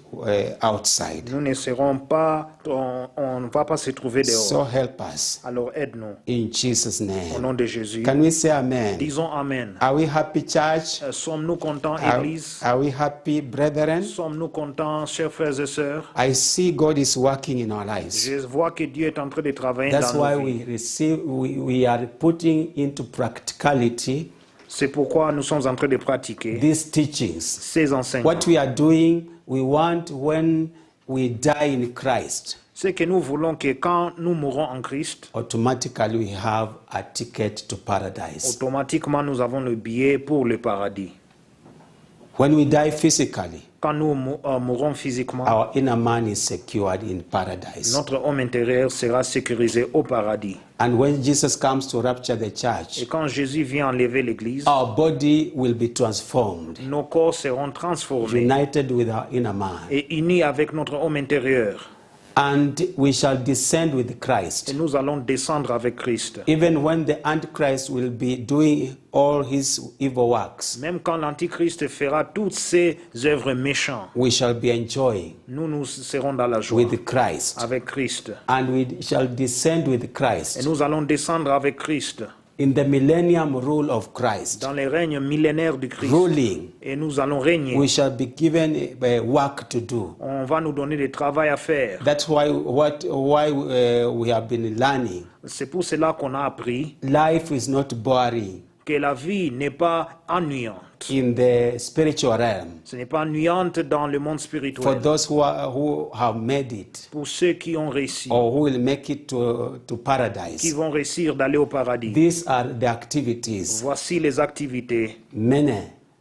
outside. nous ne serons pas, on ne va pas se trouver dehors. So help us Alors aide-nous in Jesus' au name. nom de Jésus. Can we say amen? Disons Amen. Are we happy, church? Sommes-nous contents, Are, Église? are we happy, brethren? Sommes-nous contents, chers frères et sœurs? I see God is working in our lives. Je vois que Dieu est en train de travailler That's dans why nos vies. we are putting into practicality C'est pourquoi nous sommes en train de pratiquer these teachings. ces enseignements. What we are doing, we want when we die in Christ, C'est que nous voulons que quand nous mourons en Christ, automatically we have a ticket to paradise. automatiquement nous avons le billet pour le paradis. When we die physically, Quand nous mourons physiquement, our inner man is secured in paradise. notre homme intérieur sera sécurisé au paradis. And when Jesus comes to rapture the Et church, quand Jésus vient enlever l'Église, our body will be transformed, nos corps seront transformés united with our inner man. et unis avec notre homme intérieur. And we shall descend with Et Christ. nous allons descendre avec Christ. Even when the Antichrist will be doing all his evil works, Même quand l'Antichrist fera toutes ses œuvres méchantes, we shall be enjoying nous serons dans la joie with Christ. avec Christ. And we shall descend with Et Christ nous allons descendre avec Christ in the millennium rule of Christ. dans les règnes millénaires du Christ. Ruling, Et nous allons régner. we shall be given a work to do. On va nous donner du travail à faire. That's why we have been learning. C'est pour cela qu'on a appris Life is not boring que la vie n'est pas ennuyante. in the spiritual realm. Ce n'est pas ennuyante dans le monde For spirituel. those who have made it Pour ceux qui ont réussi, or who will make it to qui paradise, vont réussir d'aller au paradis. these are the activities, Voici les activités, many,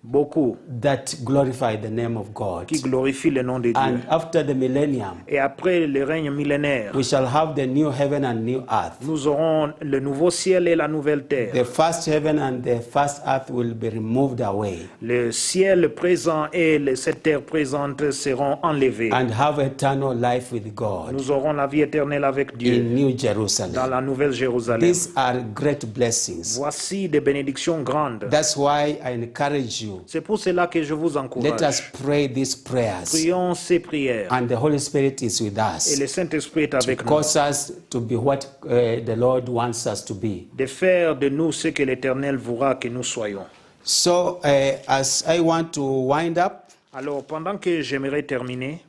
beaucoup, that glorify the name of God. qui glorifient le nom de Dieu. And after the millennium, Et après le règne millénaire, we shall have the new heaven and new earth. nous aurons le nouveau ciel et la nouvelle terre. The first heaven and the first earth will be removed away Le ciel présent et cette terre présente seront enlevés. and have eternal life with God Nous aurons la vie éternelle avec Dieu in New dans Jerusalem. la nouvelle Jérusalem. These are great blessings. Voici des bénédictions grandes. That's why I encourage you. C'est pour cela que je vous Let us encourage. pray these prayers. Prions ces prières. And the Holy Spirit is with Et us le Saint-Esprit est avec nous. cause us to be what the Lord wants us to be. De faire de nous ce que l'Éternel voudra que nous soyons. So as I want to wind up, Alors, pendant que j'aimerais terminer,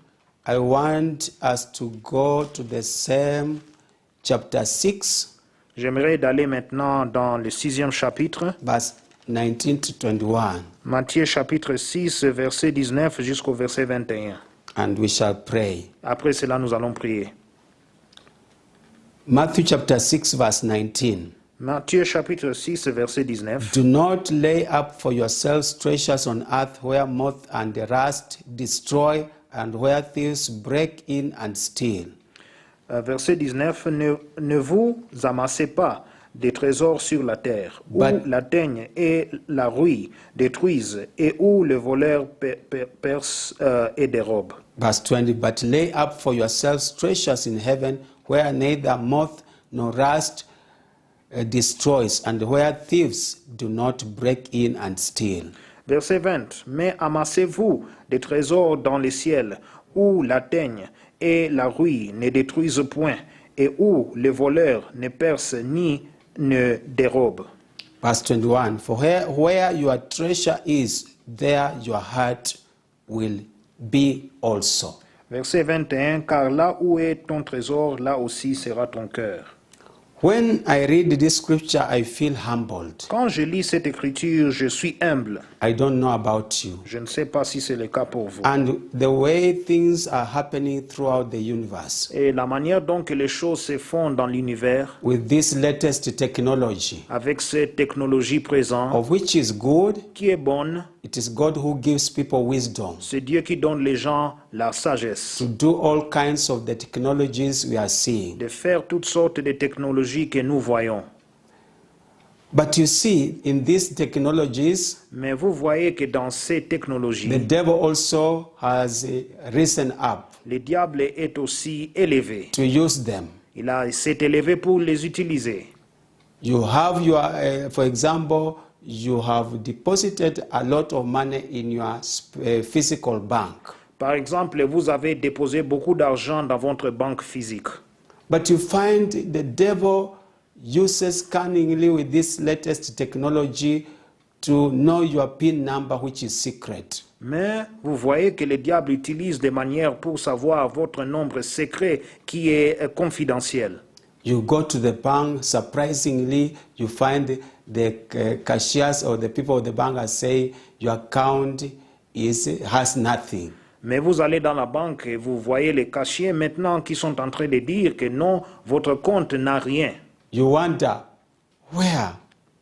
I want us to go to the same chapter 6, j'aimerais d'aller maintenant dans le 6e chapitre, verse 19 to 21, Matthieu chapitre 6, verset 19 jusqu'au verset 21. and we shall pray. Après cela, nous allons prier. Matthew chapter 6 verse 19. Matthieu chapitre 6, verset 19. Do not lay up for yourselves treasures on earth where moth and rust destroy and where thieves break in and steal. Verset 19. Ne vous amassez pas des trésors sur la terre, où la teigne et la rouille détruisent et où le voleur perce et dérobe. Verse 20. But lay up for yourselves treasures in heaven where neither moth nor rust destroys and where thieves do not break in and steal. Verset 20. Mais amassez-vous des trésors dans les ciels, où la teigne et la rouille ne détruisent point, et où le voleur ne perce ni ne dérobe. Verse 21. For where your treasure is, there your heart will be also. Verset 21. Car là où est ton trésor, là aussi sera ton cœur. When I read this scripture, I feel humbled. Quand je lis cette écriture, je suis humble. I don't know about you. Je ne sais pas si c'est le cas pour vous. And the way things are happening throughout the universe Et la manière dont que les choses se font dans l'univers, with this latest technology, avec cette technologie présente, of which is good, qui est bonne, it is God who gives people wisdom c'est Dieu qui donne les gens la sagesse to do all kinds of the technologies we are seeing. de faire toutes sortes de technologies que nous voyons. But you see, in these technologies, Mais vous voyez que dans ces technologies, the devil also has risen up le diable est aussi élevé. to use them. S'est élevé pour les utiliser. You have your, for example, you have deposited a lot of money in your physical bank. Par exemple, vous avez déposé beaucoup d'argent dans votre banque physique. But you find the devil uses cunningly with this latest technology to know your PIN number, which is secret. Mais vous voyez que le diable utilise des manières pour savoir votre nombre secret qui est confidentiel. You go to the bank, surprisingly, you find the cashiers or the people of the bank are saying your account has nothing. Mais vous allez dans la banque et vous voyez les caissiers maintenant qui sont en train de dire que non, votre compte n'a rien. You wonder, where?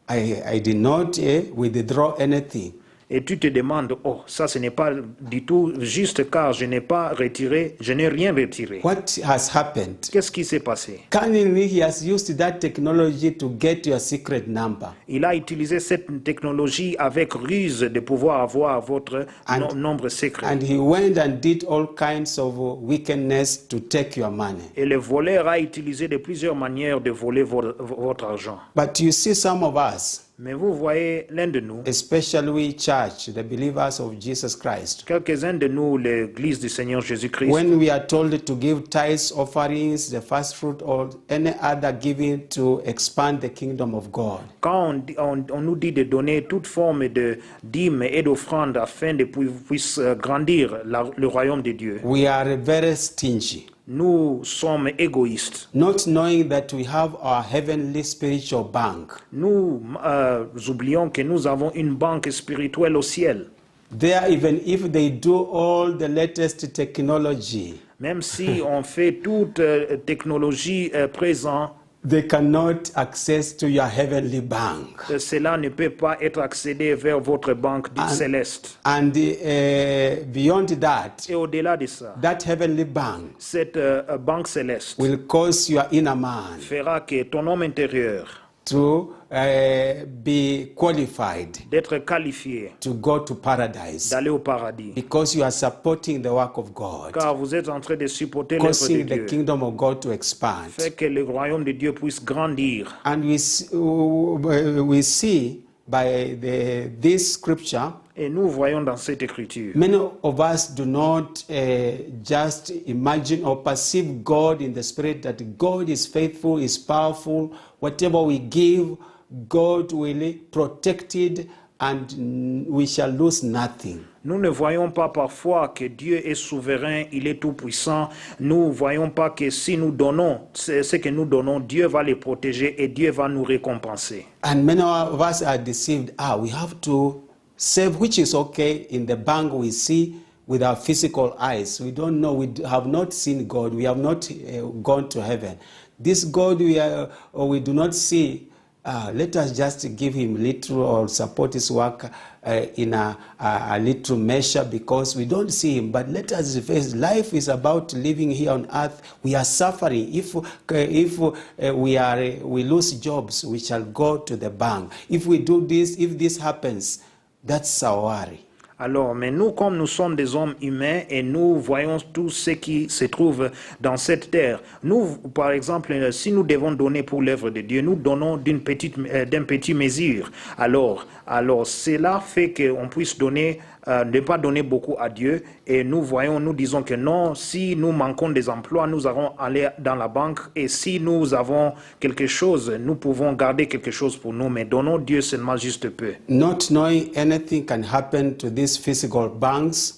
I did not withdraw anything. Et tu te demandes, oh, ça ce n'est pas du tout juste car je n'ai pas retiré, je n'ai rien retiré. What has happened? Qu'est-ce qui s'est passé? Cunningly, he has used that technology to get your secret number. Il a utilisé cette technologie avec ruse de pouvoir avoir votre nombre secret. And he went and did all kinds of wickedness to take your money. Et le voleur a utilisé de plusieurs manières de voler votre argent. But you see some of us, Mais vous voyez l'un de nous, especially we church, the believers of Jesus Christ, quelques-uns de nous, l'Église du Seigneur Jésus-Christ, when we are told to give tithes, offerings, the first fruit, or any other giving to expand the kingdom of God, quand on nous dit de donner toute forme de dîmes et d'offrandes afin de puisse grandir le royaume de Dieu, we are very stingy, nous sommes égoïstes. not knowing that we have our heavenly spiritual bank. Nous oublions que nous avons une banque spirituelle au ciel. There, even if they do all the latest technology, Même si on fait toute technologie présente, they cannot access to your heavenly bank. Cela ne peut pas être accédé vers votre banque céleste. And beyond that, Et au-delà de ça, that heavenly bank cette banque céleste will cause your inner man fera que ton homme intérieur to be qualified d'être qualifié to go to paradise d'aller au paradis. because you are supporting the work of God, Car vous êtes en train de supporter l'œuvre de causing the Dieu. kingdom of God to expand. Fait que le royaume de Dieu puisse grandir. And we see by this scripture, Et nous voyons dans cette écriture, many of us do not just imagine or perceive God in the spirit that God is faithful, is powerful. Whatever we give, God will protect it and we shall lose nothing. nous ne voyons pas parfois que Dieu est souverain, il est tout-puissant. Nous ne voyons pas que si nous donnons ce que nous donnons, Dieu va les protéger et Dieu va nous récompenser. And many of us are deceived. We have to save, which is okay. In the bank we see with our physical eyes. We don't know, we have not seen God. We have not gone to heaven. This God we do not see, let us just give him little or support his work in a little measure because we don't see him. But let us face life is about living here on earth. We are suffering. If we lose jobs, we shall go to the bank. If we do this, if this happens, that's our worry. Alors, mais nous, comme nous sommes des hommes humains et nous voyons tout ce qui se trouve dans cette terre, nous, par exemple, si nous devons donner pour l'œuvre de Dieu, nous donnons d'une petite mesure. Alors, cela fait qu'on puisse donner, ne pas donner beaucoup à Dieu. Et nous disons que non, si nous manquons des emplois, nous allons aller dans la banque. Et si nous avons quelque chose, nous pouvons garder quelque chose pour nous. Mais donnons Dieu seulement juste peu. Not knowing anything can happen to these physical banks.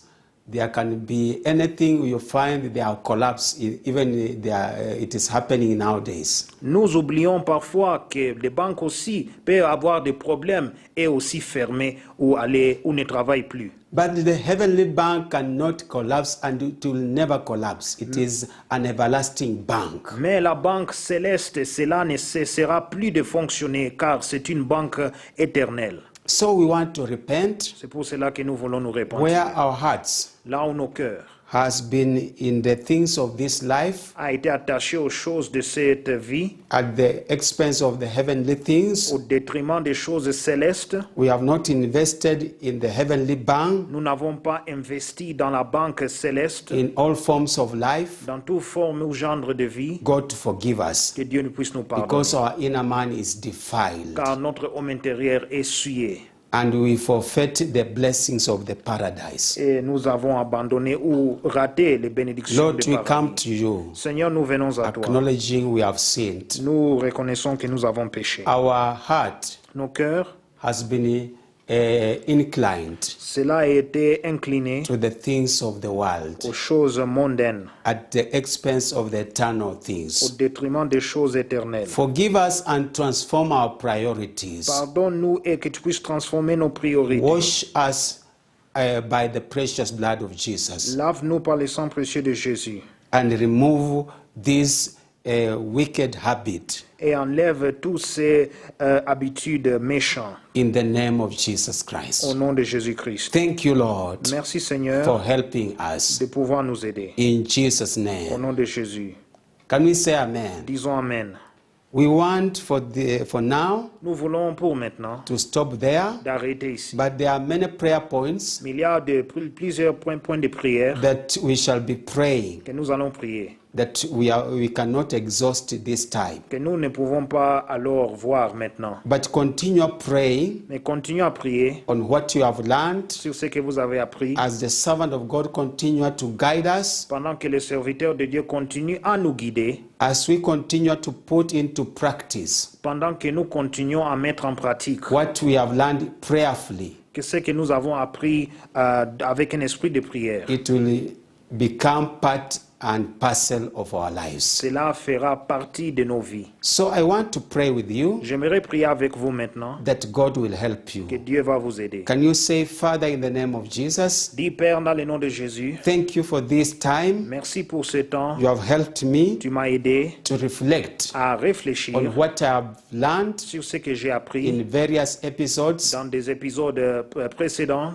There can be anything you find they are collapsed, even it is happening nowadays. Nous oublions parfois que les banques aussi peuvent avoir des problèmes et aussi fermer ou ne travaillent plus. But the heavenly bank cannot collapse and it will never collapse. It is an everlasting bank. Mais la banque céleste, cela ne cessera plus de fonctionner car c'est une banque éternelle. So we want to repent C'est pour cela que nous voulons nous repentir. where our hearts Là où nos cœurs has been in the things of this life a été attaché aux choses de cette vie, at the expense of the heavenly things. au détriment des choses célestes. We have not invested in the heavenly bank Nous n'avons pas investi dans la banque céleste, in all forms of life. dans toute forme ou genre de vie. God to forgive us Que Dieu nous puisse nous pardonner. because our inner man is defiled Car notre homme intérieur est souillé. and we forfeit the blessings of the paradise. Et nous avons abandonné ou raté les bénédictions Lord, de we paradis. come to you Seigneur, nous venons à toi. acknowledging we have sinned. Nous reconnaissons que nous avons péché. Our heart Nos cœurs, has been inclined cela a été incliné to the things of the world aux choses mondaines, at the expense of the eternal au things. détriment des choses éternelles. Forgive us and transform our priorities. Pardonne-nous et que tu puisses transformer nos priorités. Wash us by the precious blood of Jesus Lave-nous par le sang précieux de Jésus and remove this wicked habit et enlève toutes ces habitudes méchantes in the name of Jesus au Christ. nom de Jésus-Christ. Thank you, Lord, Merci Seigneur for helping us. de pouvoir nous aider. In Jesus' Au name. nom de Jésus. Can we say amen? Disons Amen. We want for now Nous voulons pour maintenant to stop there, d'arrêter ici. but there are many prayer points Mais il y a plusieurs points de prière that we shall be praying, que nous allons prier, that we cannot exhaust this time. que nous ne pouvons pas alors voir maintenant. But continue praying Mais continuez à prier on what you have learned sur ce que vous avez appris, as the servant of God continue to guide us, pendant que le serviteur de Dieu continue à nous guider, as we continue to put into practice pendant que nous continuons à mettre en pratique what we have learned prayerfully. que ce que nous avons appris avec un esprit de prière. It will become part and parcel of our lives. Cela fera partie de nos vies. So I want to pray with you J'aimerais prier avec vous maintenant that God will help you. que Dieu va vous aider. Can you say, Father, in the name of Jesus, Dis Père dans le nom de Jésus, thank you for this time. merci pour ce temps. You have helped me Tu m'as aidé to reflect à réfléchir on what I have learned sur ce que j'ai appris in various episodes dans des épisodes précédents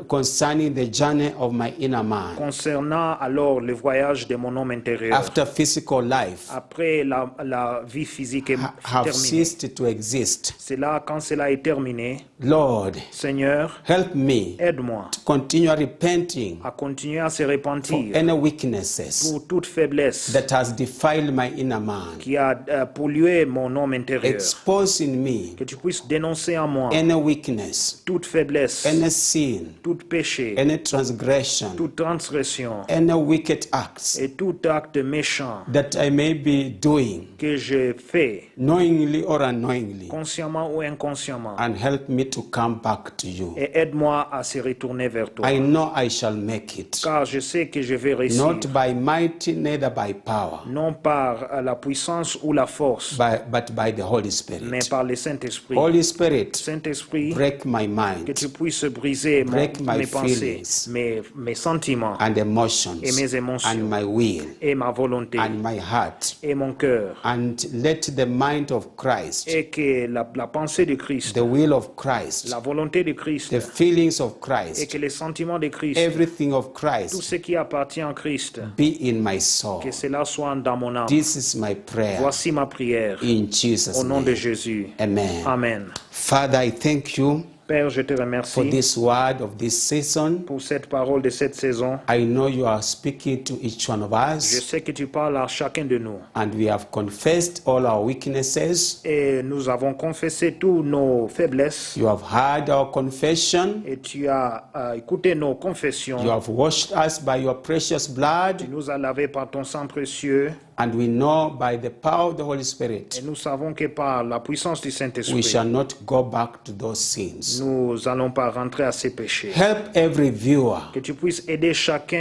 concerning the journey of my inner man. concernant alors le voyage de mon homme intérieur. After physical life Après la vie physique est have terminée. ceased to exist, C'est là, quand cela est terminé, Lord, Seigneur, help me aide-moi to continue repenting à continuer à se for repentir any weaknesses pour toute faiblesse that has defiled my inner man. qui a pollué mon homme intérieur. Expose in me Que tu puisses dénoncer en moi any weakness, toute faiblesse, any sin, tout péché, any transgression, toute transgression any wicked acts et tout acte méchant that I may be doing que je fais, knowingly or unknowingly, consciemment ou inconsciemment, and help me to come back to you. et aide-moi à se retourner vers toi. I know I shall make it, Car je sais que je vais réussir, not by might, neither by power, non par la puissance ou la force, but by the Holy mais Spirit. par le Saint-Esprit. Holy Spirit, Saint-Esprit, break my que mind tu puisses briser Break my mes pensées, feelings mes sentiments and emotions et mes émotions and my will et ma volonté and my heart, et mon cœur, and let the mind of Christ, et que la pensée de Christ, the will of Christ, la volonté de Christ, the feelings of et Christ, que les sentiments de Christ, everything of tout Christ ce qui appartient à Christ, be in my soul. que cela soit dans mon âme. This is my prayer Voici ma prière in Jesus' au nom de name. Jésus. Amen. Amen. Father, I thank you Père, je te for remercie this word of this season. pour cette parole de cette saison. I know you are speaking to each one of Je us, sais que tu parles à chacun de nous. and we have confessed all our weaknesses. Et nous avons confessé tous nos faiblesses. You have heard our confession. Et tu as écouté nos You confessions. have washed us by your precious blood, Tu nous as lavés par ton sang précieux. and we know by the power of the Holy Et Spirit nous savons que par la puissance du we Saint-Esprit, shall not go back to those sins. nous n'allons pas rentrer à ces péchés. Help every viewer Que tu puisses aider chaque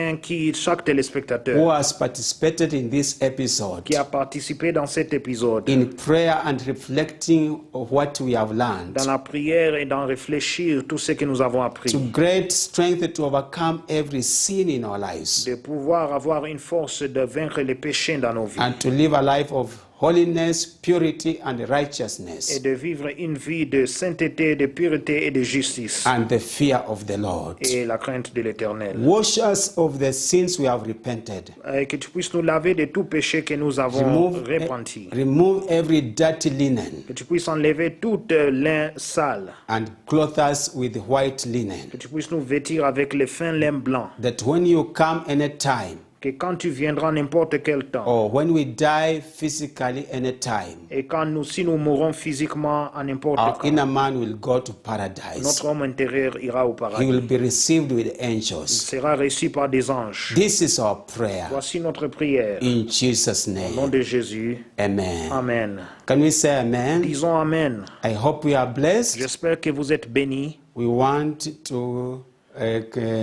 téléspectateur who has participated in this episode qui a participé dans cet épisode, in prayer and reflecting of what we have learned, dans la prière et dans réfléchir tout ce que nous avons appris, to great strength to overcome every sin in our lives, de pouvoir avoir une force de vaincre les péchés dans nos vies and to live a life of holiness, purity, and righteousness, et de vivre une vie de sainteté, de pureté et de justice and the fear of the Lord. et la crainte de l'Éternel. Wash us of the sins we have repented. Et que tu puisses nous laver de tout péché que nous avons repenti. Remove every dirty linen Que tu puisses enlever tout lin sale. and clothe us with white linen, Que tu puisses nous vêtir avec les fins lin blancs. that when you come anytime, Que quand tu viendras n'importe quel temps, or when we die physically anytime, et si nous mourrons physiquement à n'importe our quand, inner man will go to paradise. notre homme intérieur ira au He paradis. will be received with Il angels. sera reçu par des anges. This is our prayer. Voici notre prière. In Jesus' Au nom name. de Jésus. Amen. Amen. Can we say amen? Disons Amen. I hope we are blessed. J'espère que vous êtes bénis. We want to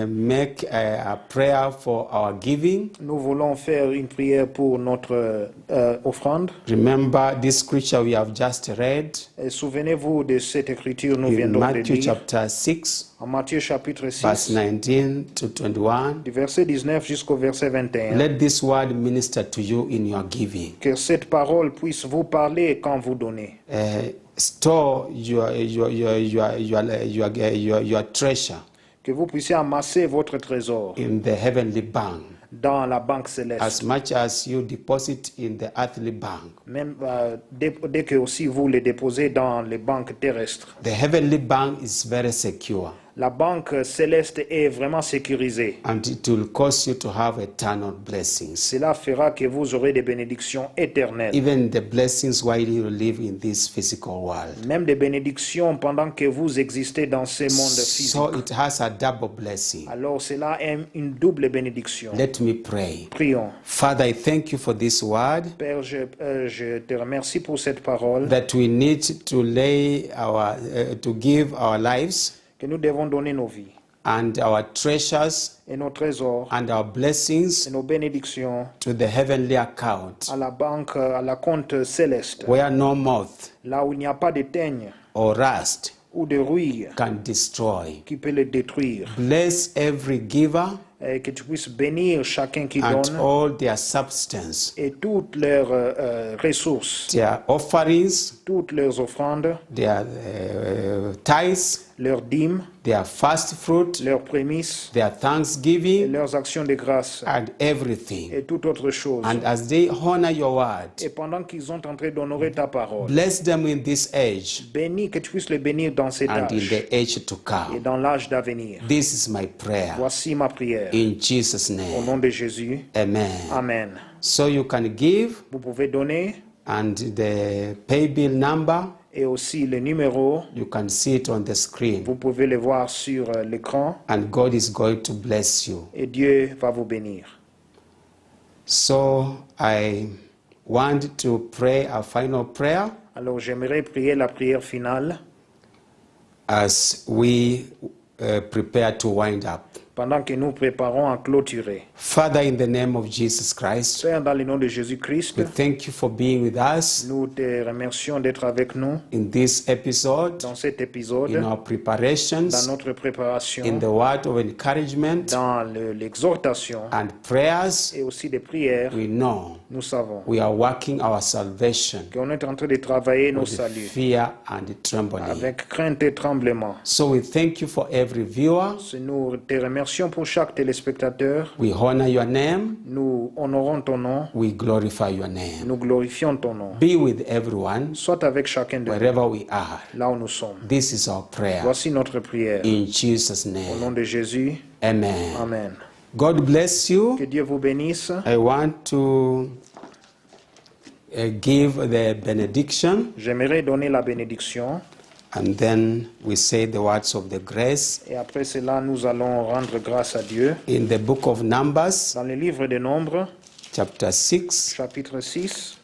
make a prayer for our giving. Nous voulons faire une prière pour notre offrande. Remember this scripture we have just read Et souvenez-vous de cette écriture nous in viendrons de Matthew lire chapter 6, en Matthieu chapitre verse 6, 19 to 21. du verset 19 jusqu'au verset 21. Let this word minister to you in your giving. Que cette parole puisse vous parler quand vous donnez. Store your treasure Que vous puissiez amasser votre trésor in the heavenly bank, dans la banque céleste. as much as you deposit in the earthly bank. Même dès que aussi vous les déposez dans les banques terrestres. The heavenly bank is very secure, La banque céleste est vraiment sécurisée. and it will cause you to have eternal blessings. Cela fera que vous aurez des bénédictions éternelles. Even the blessings while you live in this physical world. Même des bénédictions pendant que vous existez dans ce monde physique. So it has a double blessing. Alors cela est une double bénédiction. Let me pray. Prions. Father, I thank you for this word Père, je te remercie pour cette parole that we need to lay to give our lives que nous devons donner nos vies and our treasures et nos trésors and our et blessings nos bénédictions to the heavenly account, à la banque, à la compte céleste, where no moth là où il n'y a pas de teigne or rust ou de rouille can destroy. qui peut le détruire. Bless every giver Et que tu puisses bénir chacun qui and donne all their substance, et toutes leurs ressources, their offerings, toutes leurs offrandes, their tithes, leurs dîmes, their first fruit, leurs prémices, their et thanksgiving, leurs actions de grâce and everything. et toute autre chose. And as they honor your word, Et pendant qu'ils sont en train d'honorer ta parole, bless them in this age bénis, que tu puisses les bénir dans cet and in âge the age to et come. dans l'âge d'avenir. This is my prayer. Voici ma prière. In Jesus' Au name. nom de Jésus. Amen. Amen. So you can give, Vous pouvez donner and the pay bill number, et aussi le numéro, you can see it on the screen. vous pouvez le voir sur l'écran And God is going to bless you. et Dieu va vous bénir. So I want to pray a final prayer Alors j'aimerais prier la prière finale as we prepare to wind up. pendant que nous préparons à clôturer. Father, in the name of Jesus Christ, Père, dans le nom de Jésus-Christ, we thank you for being with us nous te remercions d'être avec nous in this episode, dans cet épisode, in our dans preparations, notre préparation, in the word of encouragement dans l'exhortation and prayers. et aussi des prières. We know Nous savons we are working our salvation qu'on est en train de travailler nos with saluts fear and trembling. avec crainte et tremblement. So we thank you for every viewer. Nous te remercions pour chaque téléspectateur. We honor your name. Nous honorons ton nom. We glorify your name. Nous glorifions ton nom. Be with everyone Sois avec chacun de nous, wherever we are. là où nous sommes. This is our prayer. Voici notre prière. In Jesus' Au nom name. de Jésus. Amen. Amen. God bless you. Que Dieu vous bénisse. I want to give the benediction, J'aimerais donner la bénédiction. and then we say the words of the grace. Et après cela, nous allons rendre grâce à Dieu. In the book of Numbers, Dans le livre des Nombres, chapter 6, chapitre 6,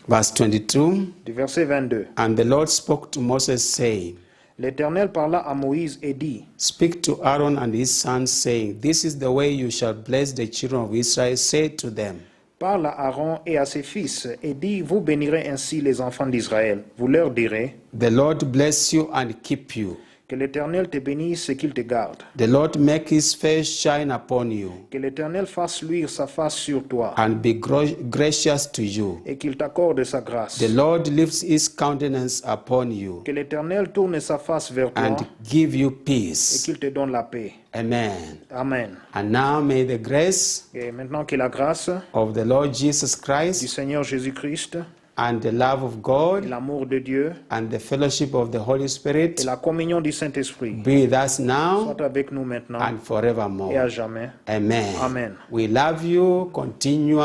verse 22, du verset 22. and the Lord spoke to Moses, saying, L'Éternel parla à Moïse et dit, Speak to Aaron and his sons, saying, This is the way you shall bless the children of Israel. Say to them, parle à Aaron et à ses fils, et dit, vous bénirez ainsi les enfants d'Israël. Vous leur direz, The Lord bless you and keep you. que l'Éternel te bénisse et qu'il te garde. The Lord make his face shine upon you Que l'Éternel fasse luire sa face sur toi, and be gracious to you. et qu'il t'accorde sa grâce. The Lord lifts his countenance upon you Que l'Éternel tourne sa face vers toi, and give you et peace. qu'il te donne la paix. Amen. Amen. And now may the grace Et maintenant que la grâce of the Lord Jesus du Christ Seigneur Jésus-Christ, and the love of et God l'amour de Dieu, and the fellowship of the Holy et Spirit la communion du Saint-Esprit be with us now soient avec nous maintenant and et à forevermore. jamais. Amen. Amen. We love you. Continue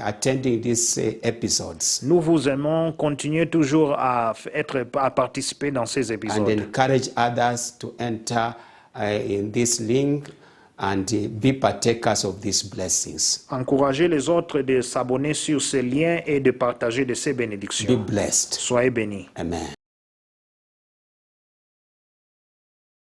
attending these episodes Nous vous aimons, continuez toujours à participer dans ces and épisodes. encourage others to enter in this link and be partakers of these blessings. Encouragez les autres de s'abonner sur ces liens et de partager de ces Be bénédictions. blessed. Soyez bénis. Amen.